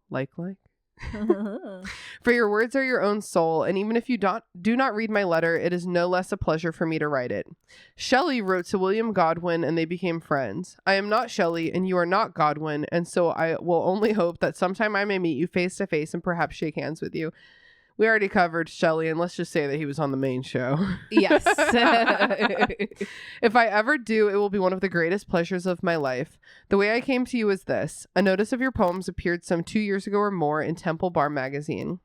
Like? For your words are your own soul, and even if you do not read my letter, it is no less a pleasure for me to write it. Shelley wrote to William Godwin, and they became friends. I am not Shelley, and you are not Godwin, and so I will only hope that sometime I may meet you face to face and perhaps shake hands with you. We already covered Shelley, and let's just say that he was on the main show. Yes. If I ever do, it will be one of the greatest pleasures of my life. The way I came to you is this. A notice of your poems appeared some 2 years ago or more in Temple Bar magazine.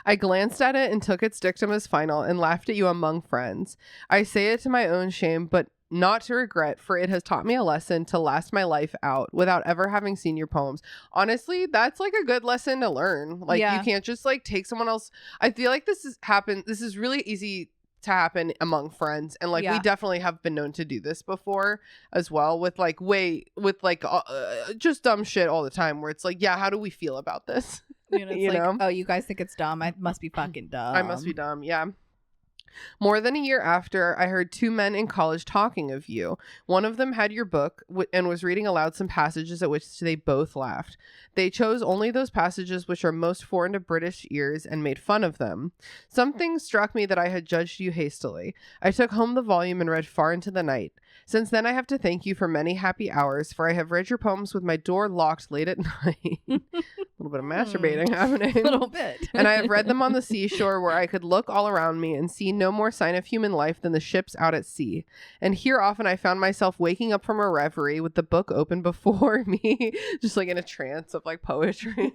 I glanced at it and took its dictum as final and laughed at you among friends. I say it to my own shame, but not to regret, for it has taught me a lesson to last my life out without ever having seen your poems. Honestly, that's like a good lesson to learn. Like, you can't just like take someone else. I feel like this is really easy to happen among friends, and like we definitely have been known to do this before as well with just dumb shit all the time, where it's like, yeah, how do we feel about this? You know? Oh, you guys think it's dumb? I must be fucking dumb. I must be dumb. Yeah. More than a year after, I heard two men in college talking of you. One of them had your book and was reading aloud some passages at which they both laughed. They chose only those passages which are most foreign to British ears and made fun of them. Something struck me that I had judged you hastily. I took home the volume and read far into the night. Since then, I have to thank you for many happy hours, for I have read your poems with my door locked late at night. A little bit of masturbating happening. A little bit. And I have read them on the seashore, where I could look all around me and see no more sign of human life than the ships out at sea. And here often I found myself waking up from a reverie with the book open before me, just like in a trance of like poetry.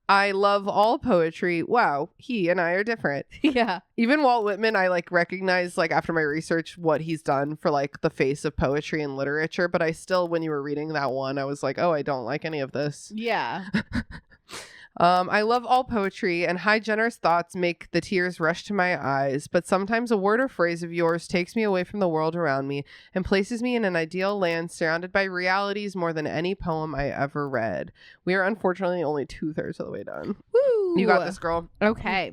I love all poetry. Wow, he and I are different. Yeah. Even Walt Whitman, I like recognize like after my research what he's done for like the face of poetry and literature. But I still, when you were reading that one, I was like, oh, I don't like any of this. Yeah. I love all poetry, and high generous thoughts make the tears rush to my eyes, but sometimes a word or phrase of yours takes me away from the world around me and places me in an ideal land surrounded by realities more than any poem I ever read. We are unfortunately only 2/3 of the way done. Woo! You got this, girl. Okay.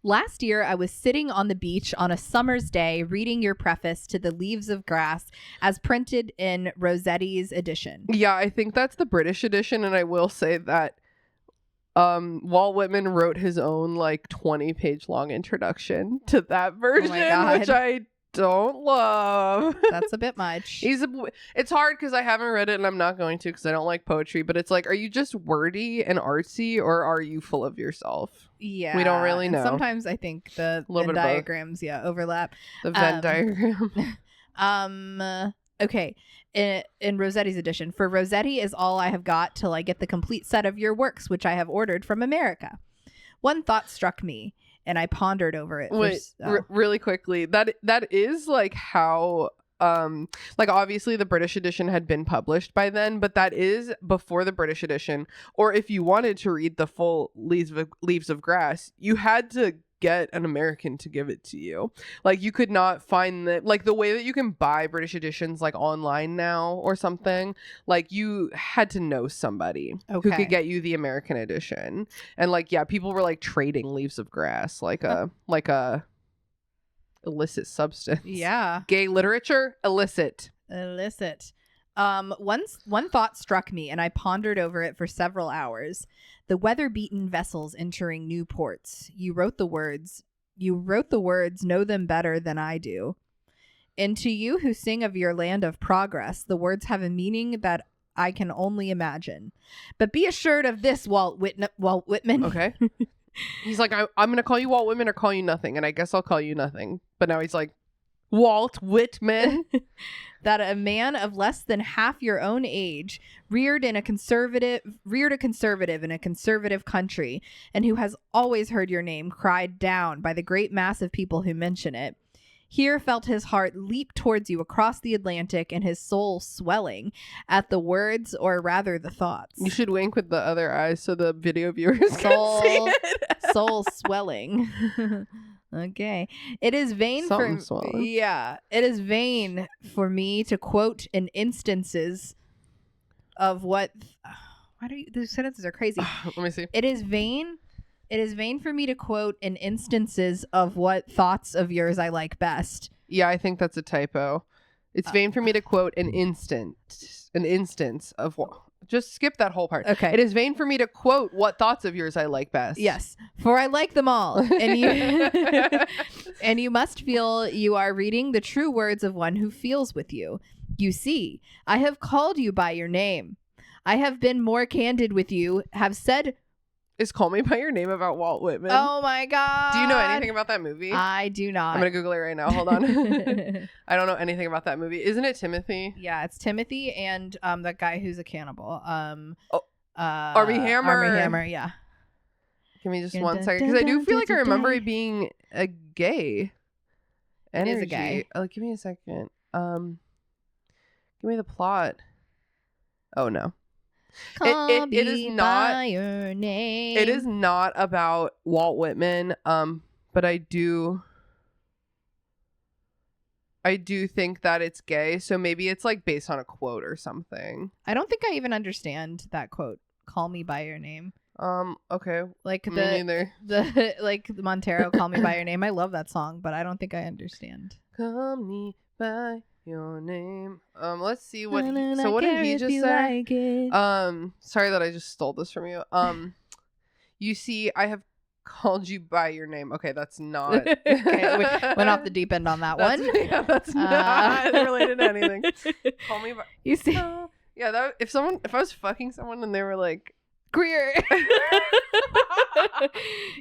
Last year, I was sitting on the beach on a summer's day reading your preface to The Leaves of Grass as printed in Rossetti's edition. Yeah, I think that's the British edition, and I will say that Walt Whitman wrote his own like 20-page long introduction to that version, which I don't love. That's a bit much. It's hard because I haven't read it, and I'm not going to because I don't like poetry, but it's like, are you just wordy and artsy, or are you full of yourself? Yeah, we don't really know. Sometimes I think the Venn diagrams overlap. The Venn diagram. Okay. In Rossetti's edition, for Rossetti is all I have got till I get the complete set of your works, which I have ordered from America. One thought struck me, and I pondered over it. Really quickly, that is like how like obviously the British edition had been published by then, but that is before the British edition. Or if you wanted to read the full Leaves of Grass, you had to get an American to give it to you. Like you could not find the way that you can buy British editions like online now or something. Like you had to know somebody who could get you the American edition. And like, yeah, people were like trading Leaves of Grass like a illicit substance. Yeah. Gay literature, illicit. One thought struck me, and I pondered over it for several hours. The weather-beaten vessels entering new ports. You wrote the words, know them better than I do. And to you who sing of your land of progress, the words have a meaning that I can only imagine. But be assured of this, Walt Whitman. Okay. He's like, I'm going to call you Walt Whitman or call you nothing. And I guess I'll call you nothing. But now he's like, Walt Whitman. That a man of less than half your own age, reared a conservative in a conservative country, and who has always heard your name cried down by the great mass of people who mention it, Here felt his heart leap towards you across the Atlantic and his soul swelling at the words, or rather the thoughts. You should wink with the other eye so the video viewers Soul- can see it. Soul swelling. Okay. It is vain Something for swelling. Yeah. It is vain for me to quote in instances of what why do you these sentences are crazy. Let me see. It is vain for me to quote in instances of what thoughts of yours I like best. Yeah, I think that's a typo. It's vain for me to quote an instance of what. Just skip that whole part. Okay. It is vain for me to quote what thoughts of yours I like best. Yes, for I like them all. And you and you must feel you are reading the true words of one who feels with you. You see, I have called you by your name. I have been more candid with you, have said... Is Call Me By Your Name about Walt Whitman? Oh my God. Do you know anything about that movie? I do not. I'm going to Google it right now. Hold on. I don't know anything about that movie. Isn't it Timothy? Yeah, it's Timothy and that guy who's a cannibal. Armie Hammer. Armie Hammer, yeah. Give me just 1 second. Because I do feel like I remember it being a gay energy. It is a gay. Oh, give me a second. Give me the plot. Oh, no. It is not by your name. It is not about Walt Whitman, but I do think that it's gay, so maybe it's like based on a quote or something. I don't think I even understand that quote. Call me by your name. Okay. Like Me neither. the like the Montero Call Me By Your Name. I love that song, but I don't think I understand. Call me by your name. Let's see what what did he just say? Like Sorry that I just stole this from you. You see, I have called you by your name. Okay, that's not Okay, went off the deep end on that one. Yeah, that's not related to anything. Call me by You see, yeah, that if I was fucking someone and they were like Greer.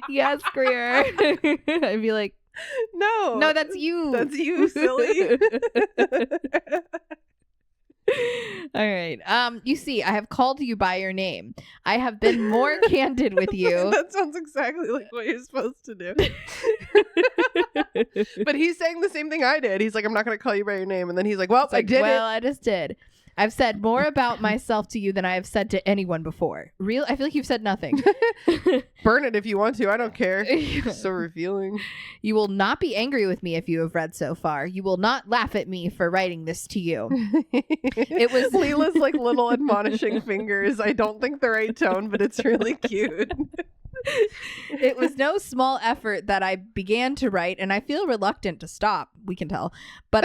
Yes, Greer. I'd be like, no, that's you. That's you, silly. All right. You see, I have called you by your name. I have been more candid with you. That sounds exactly like what you're supposed to do. But he's saying the same thing I did. He's like, I'm not going to call you by your name. And then he's like, well, I did Well, I just did. I've said more about myself to you than I have said to anyone before. I feel like you've said nothing. Burn it if you want to. I don't care. So revealing. You will not be angry with me if you have read so far. You will not laugh at me for writing this to you. It was Leela's like little admonishing fingers. I don't think the right tone, but it's really cute. It was no small effort that I began to write, and I feel reluctant to stop. We can tell. But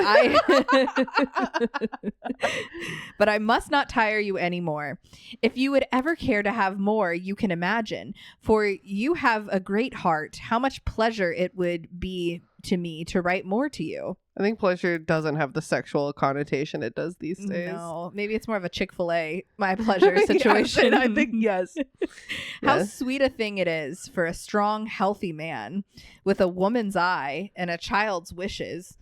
I must not tire you anymore. If you would ever care to have more, you can imagine. For you have a great heart. How much pleasure it would be to me to write more to you. I think pleasure doesn't have the sexual connotation it does these days. No, maybe it's more of a Chick-fil-A, my pleasure situation. Yes, I think yes. How Yes. sweet a thing it is for a strong, healthy man with a woman's eye and a child's wishes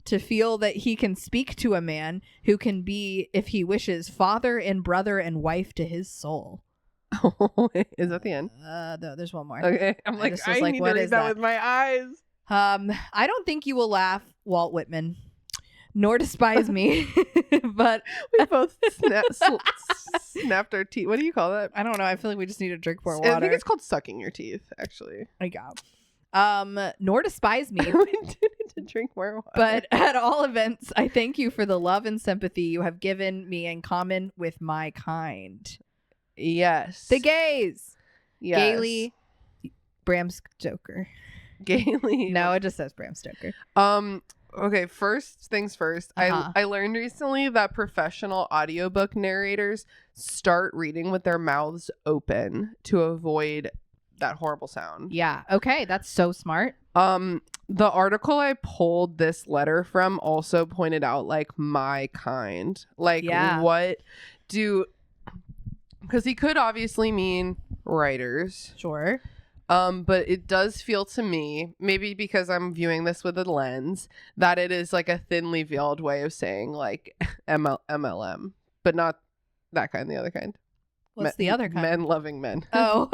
to feel that he can speak to a man who can be, if he wishes, father and brother and wife to his soul. Is that the end? No, there's one more. Okay. I'm like, just was I like, need what to read is that that? with my eyes. I don't think you will laugh, Walt Whitman, nor despise me, but We both snapped our teeth. What do you call that? I don't know. I feel like we just need to drink more water. I think it's called sucking your teeth, actually. I go. Nor despise me, We do need to drink more water. but at all events, I thank you for the love and sympathy you have given me in common with my kind. Yes. The gays. Yes. Gaily, Bram Stoker. Gaily. No, it just says Bram Stoker. Okay, first things first. I learned recently that professional audiobook narrators start reading with their mouths open to avoid that horrible sound. Yeah. Okay. That's so smart. The article I pulled this letter from also pointed out like my kind. Like what do, because he could obviously mean writers. Sure. But it does feel to me, maybe because I'm viewing this with a lens, that it is like a thinly veiled way of saying like MLM, but not that kind, the other kind. What's the other kind? Men loving men. Oh,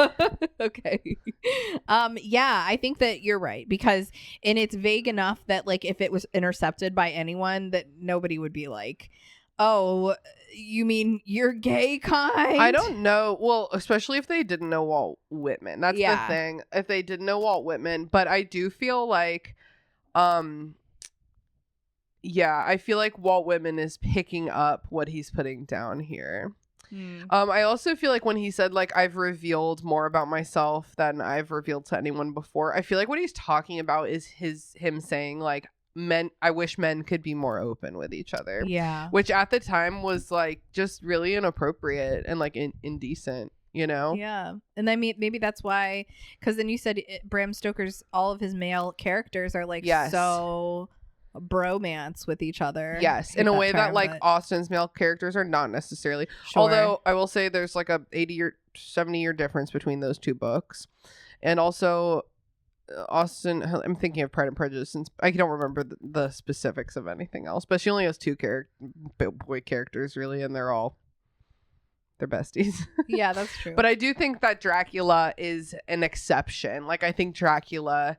okay. Yeah, I think that you're right because, and it's vague enough that like if it was intercepted by anyone, that nobody would be like, "Oh, you mean you're gay kind?" I don't know. Well, especially if they didn't know Walt Whitman. That's the thing. If they didn't know Walt Whitman, but I do feel like, yeah, I feel like Walt Whitman is picking up what he's putting down here. I also feel like when he said like I've revealed more about myself than I've revealed to anyone before, I feel like what he's talking about is him saying like I wish men could be more open with each other. Yeah. Which at the time was like just really inappropriate and like indecent, you know? Yeah. And I mean maybe that's why, because then you said Bram Stoker's all of his male characters are like so bromance with each other. Yes, in a way that like Austen's male characters are not necessarily. Sure. Although I will say there's like a 80 or 70 year difference between those two books. And also Austen, I'm thinking of Pride and Prejudice since I don't remember the specifics of anything else, but she only has two boy characters really, and they're besties. Yeah, that's true. But I do think that Dracula is an exception. Like I think Dracula,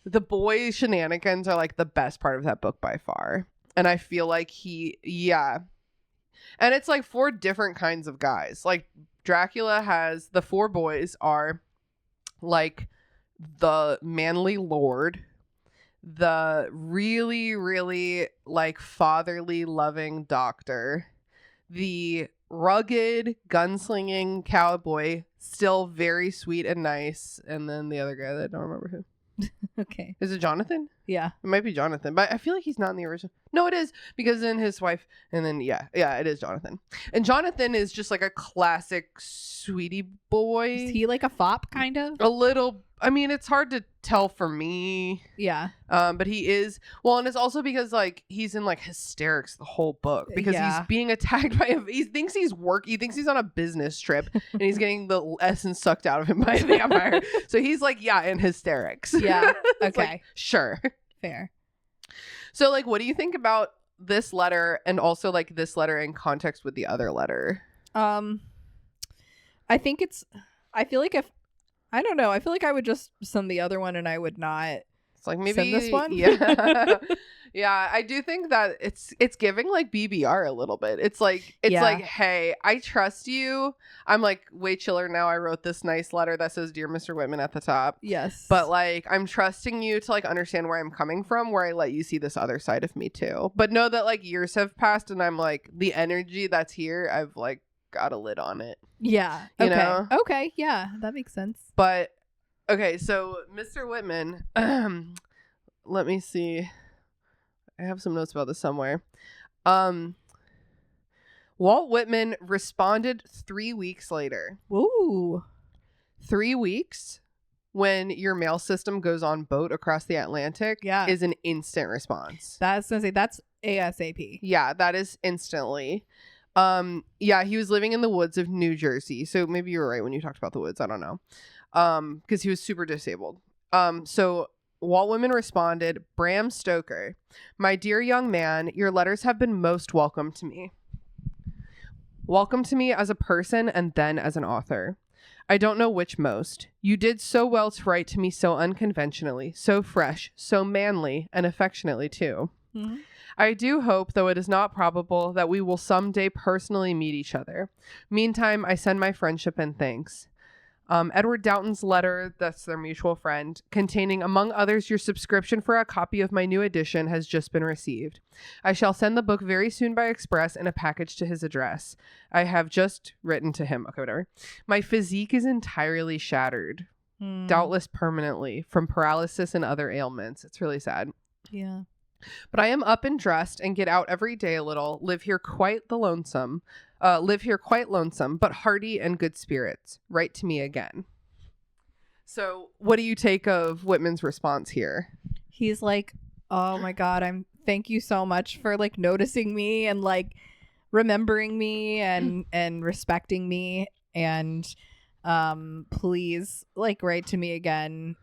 the boy shenanigans are like the best part of that book by far. And I feel like and it's like 4 different kinds of guys. Like Dracula has the 4 boys are like the manly lord, the really, really like fatherly loving doctor, the rugged gunslinging cowboy, still very sweet and nice, and then the other guy that I don't remember who. Okay. Is it Jonathan? Yeah. It might be Jonathan, but I feel like he's not in the original. No, it is, because then his wife, and then yeah, it is Jonathan. And Jonathan is just like a classic sweetie boy. Is he like a fop kind of? A little. I mean, it's hard to tell for me. Yeah. But he is. Well, and it's also because like he's in like hysterics the whole book because he's being attacked by he thinks he's on a business trip and he's getting the essence sucked out of him by a vampire. So he's like, in hysterics. Yeah. Okay. Like, sure. Fair. So like, what do you think about this letter and also like this letter in context with the other letter? I think I feel like I don't know. I feel like I would just send the other one and I would not. It's like maybe send this one. Yeah. Yeah, I do think that it's giving like BBR a little bit. It's like like, hey, I trust you. I'm like way chiller now. I wrote this nice letter that says "Dear Mr. Whitman" at the top. Yes. But like I'm trusting you to like understand where I'm coming from, where I let you see this other side of me too. But know that like years have passed and I'm like the energy that's here, I've like got a lid on it. Yeah. You okay. know? Okay. Yeah, that makes sense. But okay, so Mr. Whitman, let me see. I have some notes about this somewhere. Walt Whitman responded 3 weeks later. Ooh. 3 weeks when your mail system goes on boat across the Atlantic is an instant response. That's ASAP. Yeah, that is instantly. He was living in the woods of New Jersey. So maybe you were right when you talked about the woods. I don't know. Because he was super disabled. So Walt Whitman responded, Bram Stoker, my dear young man, your letters have been most welcome to me. Welcome to me as a person and then as an author. I don't know which most. You did so well to write to me so unconventionally, so fresh, so manly, and affectionately too. Mm-hmm. I do hope, though it is not probable, that we will someday personally meet each other. Meantime, I send my friendship and thanks. Edward Doughton's letter, that's their mutual friend, containing, among others, your subscription for a copy of my new edition has just been received. I shall send the book very soon by express in a package to his address. I have just written to him. Okay, whatever. My physique is entirely shattered, doubtless permanently, from paralysis and other ailments. It's really sad. Yeah. But I am up and dressed and get out every day a little, live here quite lonesome, but hearty and good spirits. Write to me again. So what do you take of Whitman's response here? He's like, oh my God, thank you so much for like noticing me and like remembering me and respecting me. And please like write to me again.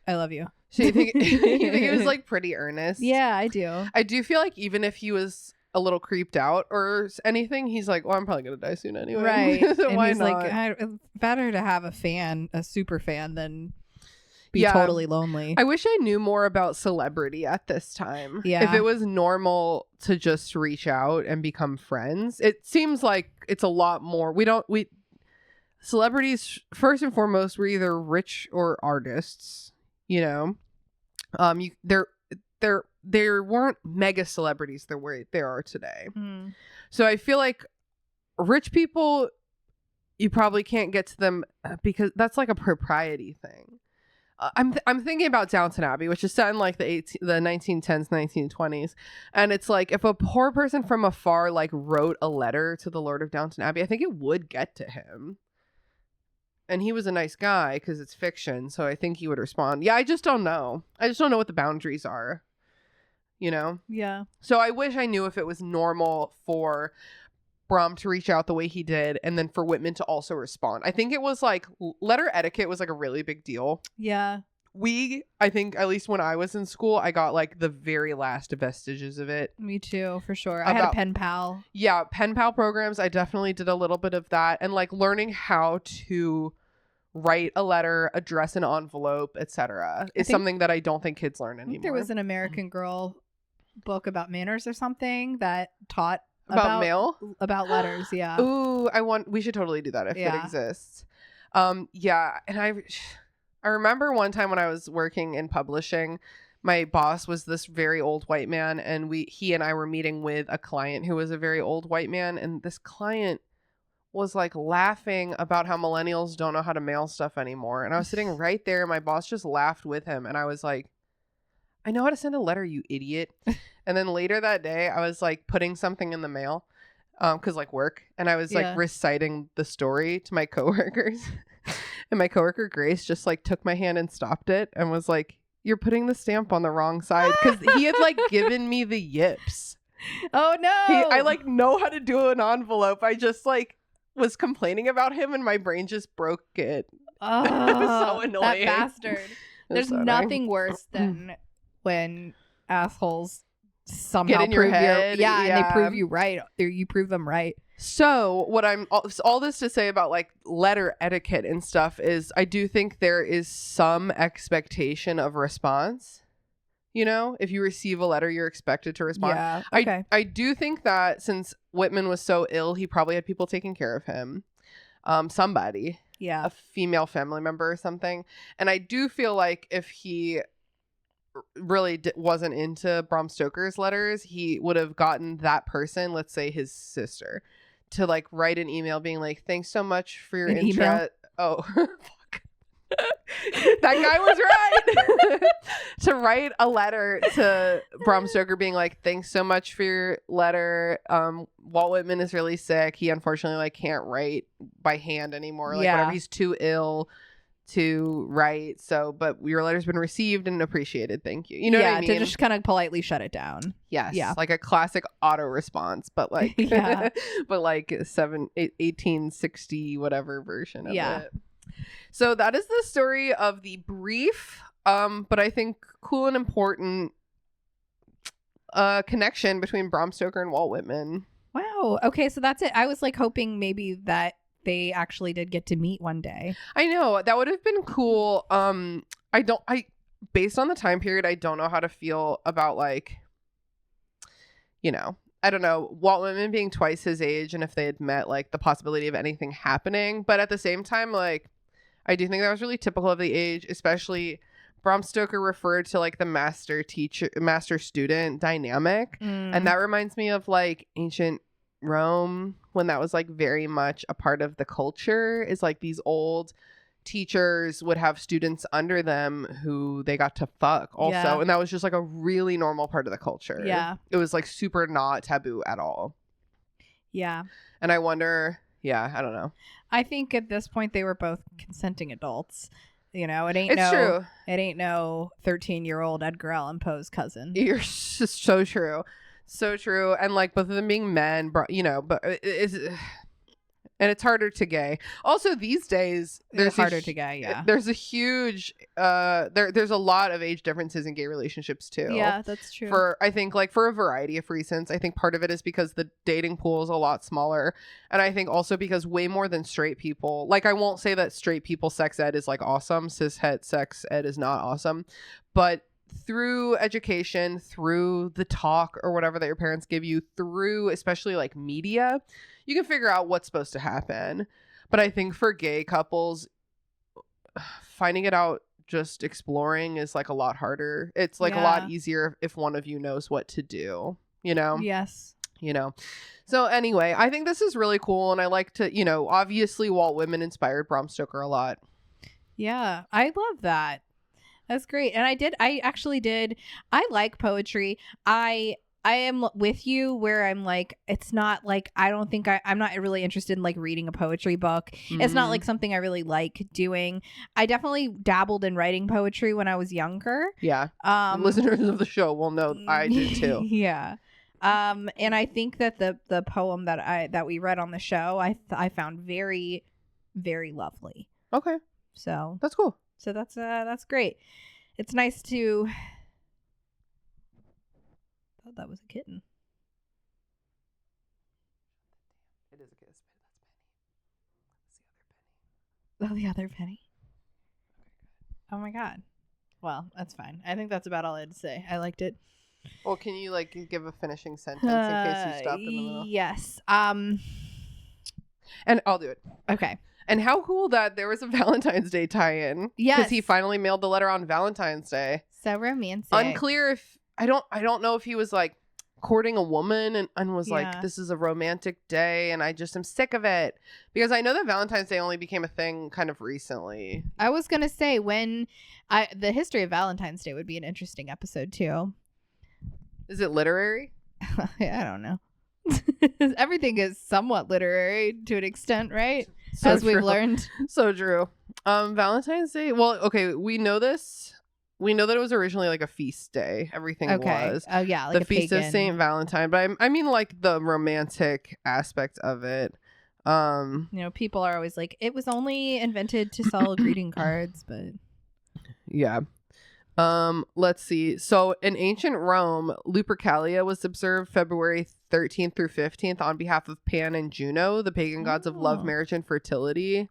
I love you. So you think it was like pretty earnest? Yeah, I do. I do feel like even if he was a little creeped out or anything, he's like, well, I'm probably gonna die soon anyway. Right. So and why he's not? like, better to have a super fan than be totally lonely. I wish I knew more about celebrity at this time. Yeah. If it was normal to just reach out and become friends, it seems like it's a lot more. Celebrities, first and foremost, were either rich or artists, you know. There weren't mega celebrities the way there are today. So I feel like rich people, you probably can't get to them because that's like a propriety thing. I'm thinking about Downton Abbey, which is set in like the 1910s, 1920s, and it's like if a poor person from afar like wrote a letter to the Lord of Downton Abbey, I think it would get to him. And he was a nice guy because it's fiction, so I think he would respond. Yeah, I just don't know. I just don't know what the boundaries are, you know? Yeah. So I wish I knew if it was normal for Bram to reach out the way he did and then for Whitman to also respond. I think it was like letter etiquette was like a really big deal. Yeah. I think at least when I was in school, I got like the very last vestiges of it. Me too, for sure. I had a pen pal. Yeah, pen pal programs. I definitely did a little bit of that, and like learning how to write a letter, address an envelope, etc. is something that I don't think kids learn anymore. I think there was an American Girl book about manners or something that taught about mail, about letters. Yeah. Ooh, we should totally do that if it exists. Yeah, and I remember one time when I was working in publishing, my boss was this very old white man, and he and I were meeting with a client who was a very old white man, and this client was like laughing about how millennials don't know how to mail stuff anymore. And I was sitting right there, and my boss just laughed with him, and I was like, I know how to send a letter, you idiot. And then later that day, I was like putting something in the mail because like work, and I was like reciting the story to my coworkers. And my coworker Grace just like took my hand and stopped it and was like, you're putting the stamp on the wrong side, because he had like given me the yips. Oh no. I like know how to do an envelope. I just like was complaining about him and my brain just broke it. Oh, it was so annoying. That bastard. There's nothing worse than when assholes somehow get in your head. And they prove you right, or you prove them right. So what I'm all this to say about like letter etiquette and stuff is I do think there is some expectation of response. You know, if you receive a letter, you're expected to respond. Yeah, okay. I do think that since Whitman was so ill, he probably had people taking care of him. Somebody. Yeah. A female family member or something. And I do feel like if he really wasn't into Bram Stoker's letters, he would have gotten that person, let's say his sister, to like write an email being like, thanks so much for your interest. Oh, fuck. That guy was right. To write a letter to Bram Stoker being like, thanks so much for your letter. Walt Whitman is really sick. He unfortunately like can't write by hand anymore. Like whatever, he's too ill to write, but your letter's been received and appreciated, thank you. You know what I mean? To just kind of politely shut it down. Yes, like a classic auto response, but like but like 1860 whatever version of it. So that is the story of the brief but I think cool and important connection between Bram Stoker and Walt Whitman. Wow. Okay, so that's it. I was like hoping maybe that they actually did get to meet one day. I know, that would have been cool. Based on the time period, I don't know how to feel about like, you know, I don't know, Walt Whitman being twice his age, and if they had met, like the possibility of anything happening. But at the same time, like, I do think that was really typical of the age, especially Bram Stoker referred to like the master student dynamic. And that reminds me of like ancient Rome, when that was like very much a part of the culture, is like these old teachers would have students under them who they got to fuck also. And that was just like a really normal part of the culture. It was like super not taboo at all. And I wonder, I don't know, I think at this point they were both consenting adults. You know, it ain't no 13-year-old Edgar Allan Poe's cousin. You're just so true. So true. And like both of them being men, you know, but And it's harder to gay. Also, these days, It's harder to gay, yeah. There's a huge, there's a lot of age differences in gay relationships, too. Yeah, that's true. I think, like, for a variety of reasons. I think part of it is because the dating pool is a lot smaller. And I think also because way more than straight people, like, I won't say that straight people sex ed is, like, awesome. Cis-het sex ed is not awesome. But through education, through the talk or whatever that your parents give you, through especially, like, media, you can figure out what's supposed to happen. But I think for gay couples, finding it out, just exploring is like a lot harder. It's like a lot easier if one of you knows what to do, you know? Yes. You know? So anyway, I think this is really cool. And I like to, you know, obviously Walt Whitman inspired Bram Stoker a lot. Yeah, I love that. That's great. And I actually did. I like poetry. I am with you where I'm like, it's not like, I don't think I'm not really interested in like reading a poetry book. Mm-hmm. It's not like something I really like doing. I definitely dabbled in writing poetry when I was younger. Yeah. Listeners of the show will know I did too. Yeah. And I think that the poem that we read on the show, I found very, very lovely. Okay. So that's cool. So that's great. It's nice to. I thought that was a kitten. It is a kiss. That's the other penny. Oh my god. Well, that's fine. I think that's about all I had to say. I liked it. Well, can you like give a finishing sentence in case you stopped in the middle? Yes. And I'll do it. Okay. And how cool that there was a Valentine's Day tie-in. Yes. Because he finally mailed the letter on Valentine's Day. So romantic. Unclear if I don't know if he was like courting a woman and was like, this is a romantic day and I just am sick of it. Because I know that Valentine's Day only became a thing kind of recently. I was gonna say the history of Valentine's Day would be an interesting episode too. Is it literary? I don't know. Everything is somewhat literary to an extent, right? So as true. We've learned. So true. Valentine's Day. Well, okay, we know this. We know that it was originally like a feast day. Everything was. Oh yeah, like the feast of Saint Valentine. But I mean like the romantic aspect of it. You know, people are always like, it was only invented to sell greeting cards, but yeah. Let's see. So in ancient Rome, Lupercalia was observed February 13th through 15th on behalf of Pan and Juno, the pagan gods of love, marriage, and fertility.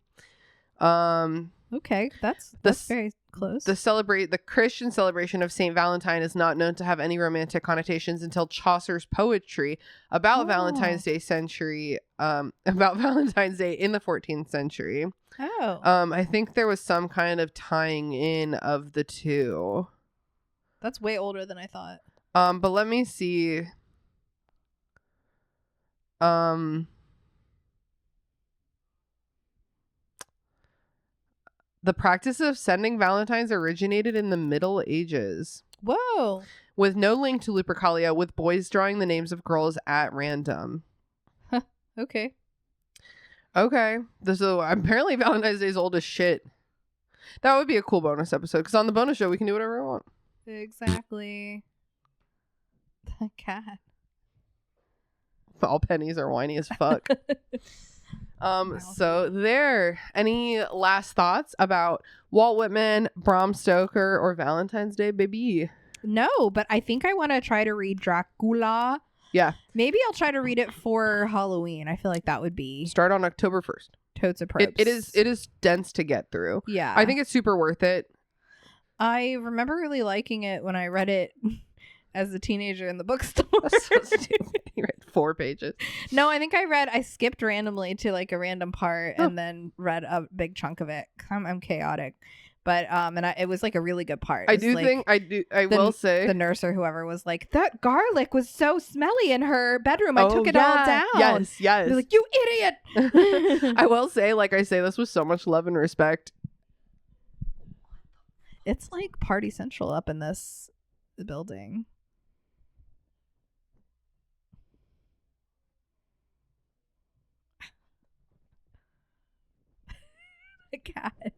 Okay, that's very close. The Christian celebration of Saint Valentine is not known to have any romantic connotations until Chaucer's poetry about Valentine's Day about Valentine's Day in the 14th century. Oh. I think there was some kind of tying in of the two. That's way older than I thought. But let me see. The practice of sending Valentines originated in the Middle Ages. Whoa. With no link to Lupercalia, with boys drawing the names of girls at random. Okay. Okay. So apparently Valentine's Day is old as shit. That would be a cool bonus episode, because on the bonus show, we can do whatever we want. Exactly. The cat. All pennies are whiny as fuck. So there. Any last thoughts about Walt Whitman, Bram Stoker, or Valentine's Day, baby? No, but I think I want to try to read Dracula. Yeah. Maybe I'll try to read it for Halloween. I feel like that would be start on October 1st. Totes of probes. It is dense to get through. Yeah. I think it's super worth it. I remember really liking it when I read it as a teenager in the bookstore. So stupid. You read 4 pages. No, I think I skipped randomly to like a random part and then read a big chunk of it. I'm chaotic. But it was like a really good part. I will say the nurse or whoever was like, that garlic was so smelly in her bedroom. I took it all down. Yes. They're like, you idiot. I will say, like I say this with so much love and respect. It's like Party Central up in this building. The cat.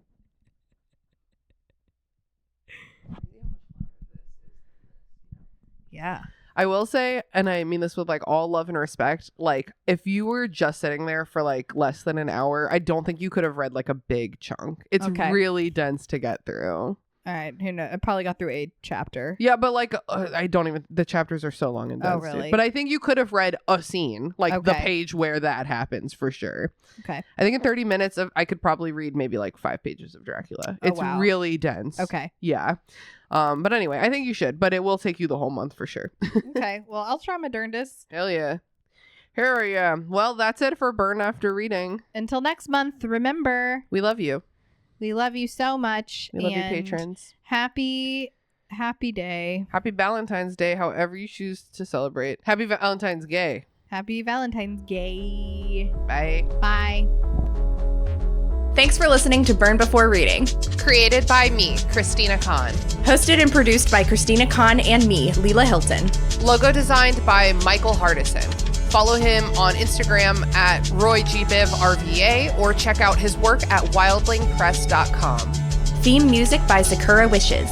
Yeah. I will say, and I mean this with like all love and respect, like if you were just sitting there for like less than an hour, I don't think you could have read like a big chunk. It's really dense to get through. All right, who knows? I probably got through a chapter. Yeah, but like I don't even. The chapters are so long and dense. Oh, really? Too. But I think you could have read a scene, like the page where that happens for sure. Okay. I think in 30 minutes I could probably read maybe like 5 pages of Dracula. It's really dense. Okay. Yeah. But anyway, I think you should, but it will take you the whole month for sure. Okay. Well, I'll try my darndest. Hell yeah. Here we go. Well, that's it for Burn After Reading. Until next month, remember, we love you. We love you so much. We love you, patrons. Happy day. Happy Valentine's Day, however you choose to celebrate. Happy Valentine's Gay. Happy Valentine's Gay. Bye. Bye. Thanks for listening to Burn Before Reading. Created by me, Christina Kahn. Hosted and produced by Christina Kahn and me, Leela Hilton. Logo designed by Michael Hardison. Follow him on Instagram at RoyGBivRVA or check out his work at wildlingpress.com. Theme music by Sakura Wishes.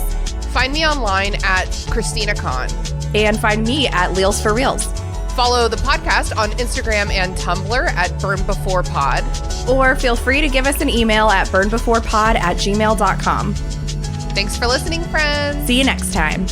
Find me online at Christina Kahn. And find me at Leels for Reels. Follow the podcast on Instagram and Tumblr at BurnBeforePod. Or feel free to give us an email at burnbeforepod@gmail.com. Thanks for listening, friends. See you next time.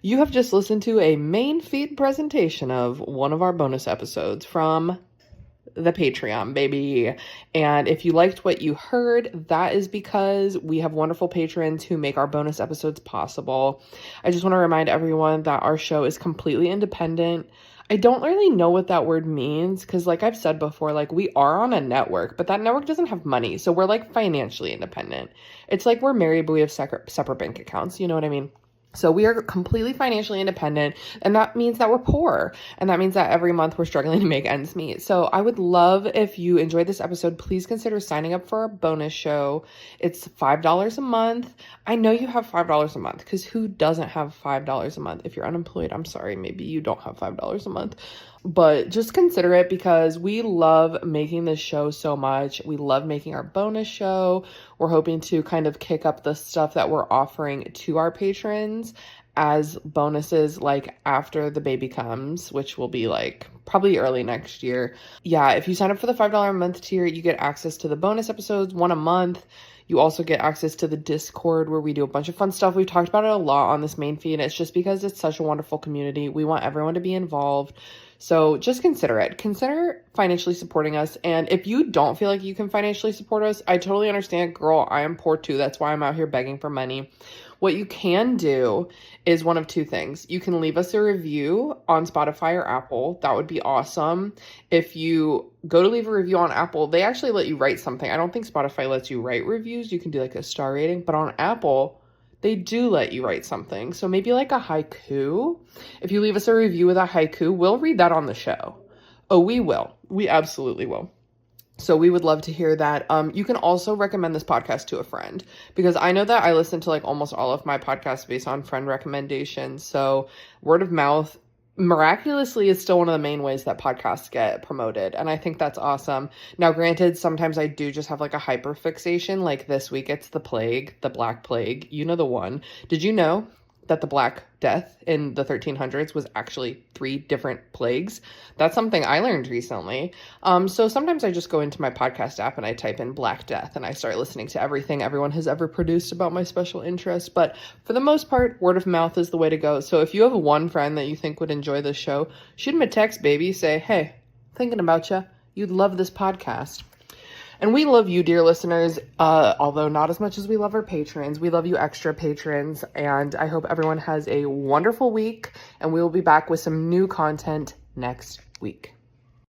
You have just listened to a main feed presentation of one of our bonus episodes from the Patreon, baby. And if you liked what you heard, that is because we have wonderful patrons who make our bonus episodes possible. I just want to remind everyone that our show is completely independent. I don't really know what that word means because, like I've said before, like we are on a network, but that network doesn't have money. So we're like financially independent. It's like we're married, but we have separate bank accounts. You know what I mean? So we are completely financially independent, and that means that we're poor, and that means that every month we're struggling to make ends meet. So I would love if you enjoyed this episode, please consider signing up for our bonus show. It's $5 a month. I know you have $5 a month because who doesn't have $5 a month? If you're unemployed, I'm sorry, maybe you don't have $5 a month. But just consider it because we love making this show so much. We love making our bonus show. We're hoping to kind of kick up the stuff that we're offering to our patrons as bonuses like after the baby comes, which will be like probably early next year. Yeah, if you sign up for the $5 a month tier, you get access to the bonus episodes, one a month. You also get access to the Discord where we do a bunch of fun stuff. We've talked about it a lot on this main feed. It's just because it's such a wonderful community. We want everyone to be involved. So just consider it. Consider financially supporting us. And if you don't feel like you can financially support us, I totally understand. Girl, I am poor too. That's why I'm out here begging for money. What you can do is one of two things. You can leave us a review on Spotify or Apple. That would be awesome. If you go to leave a review on Apple, they actually let you write something. I don't think Spotify lets you write reviews. You can do like a star rating, but on Apple, they do let you write something. So maybe like a haiku. If you leave us a review with a haiku, we'll read that on the show. Oh, we will. We absolutely will. So we would love to hear that. You can also recommend this podcast to a friend because I know that I listen to like almost all of my podcasts based on friend recommendations. So word of mouth miraculously is still one of the main ways that podcasts get promoted. And I think that's awesome. Now, granted, sometimes I do just have like a hyper fixation. Like this week, it's the plague, the Black Plague. You know the one. Did you know that the Black Death in the 1300s was actually 3 different plagues? That's something I learned recently. So sometimes I just go into my podcast app and I type in Black Death and I start listening to everything everyone has ever produced about my special interest. But for the most part, word of mouth is the way to go. So if you have one friend that you think would enjoy this show, shoot him a text, baby. Say, hey, thinking about you. You'd love this podcast. And we love you, dear listeners, although not as much as we love our patrons. We love you extra patrons, and I hope everyone has a wonderful week, and we will be back with some new content next week.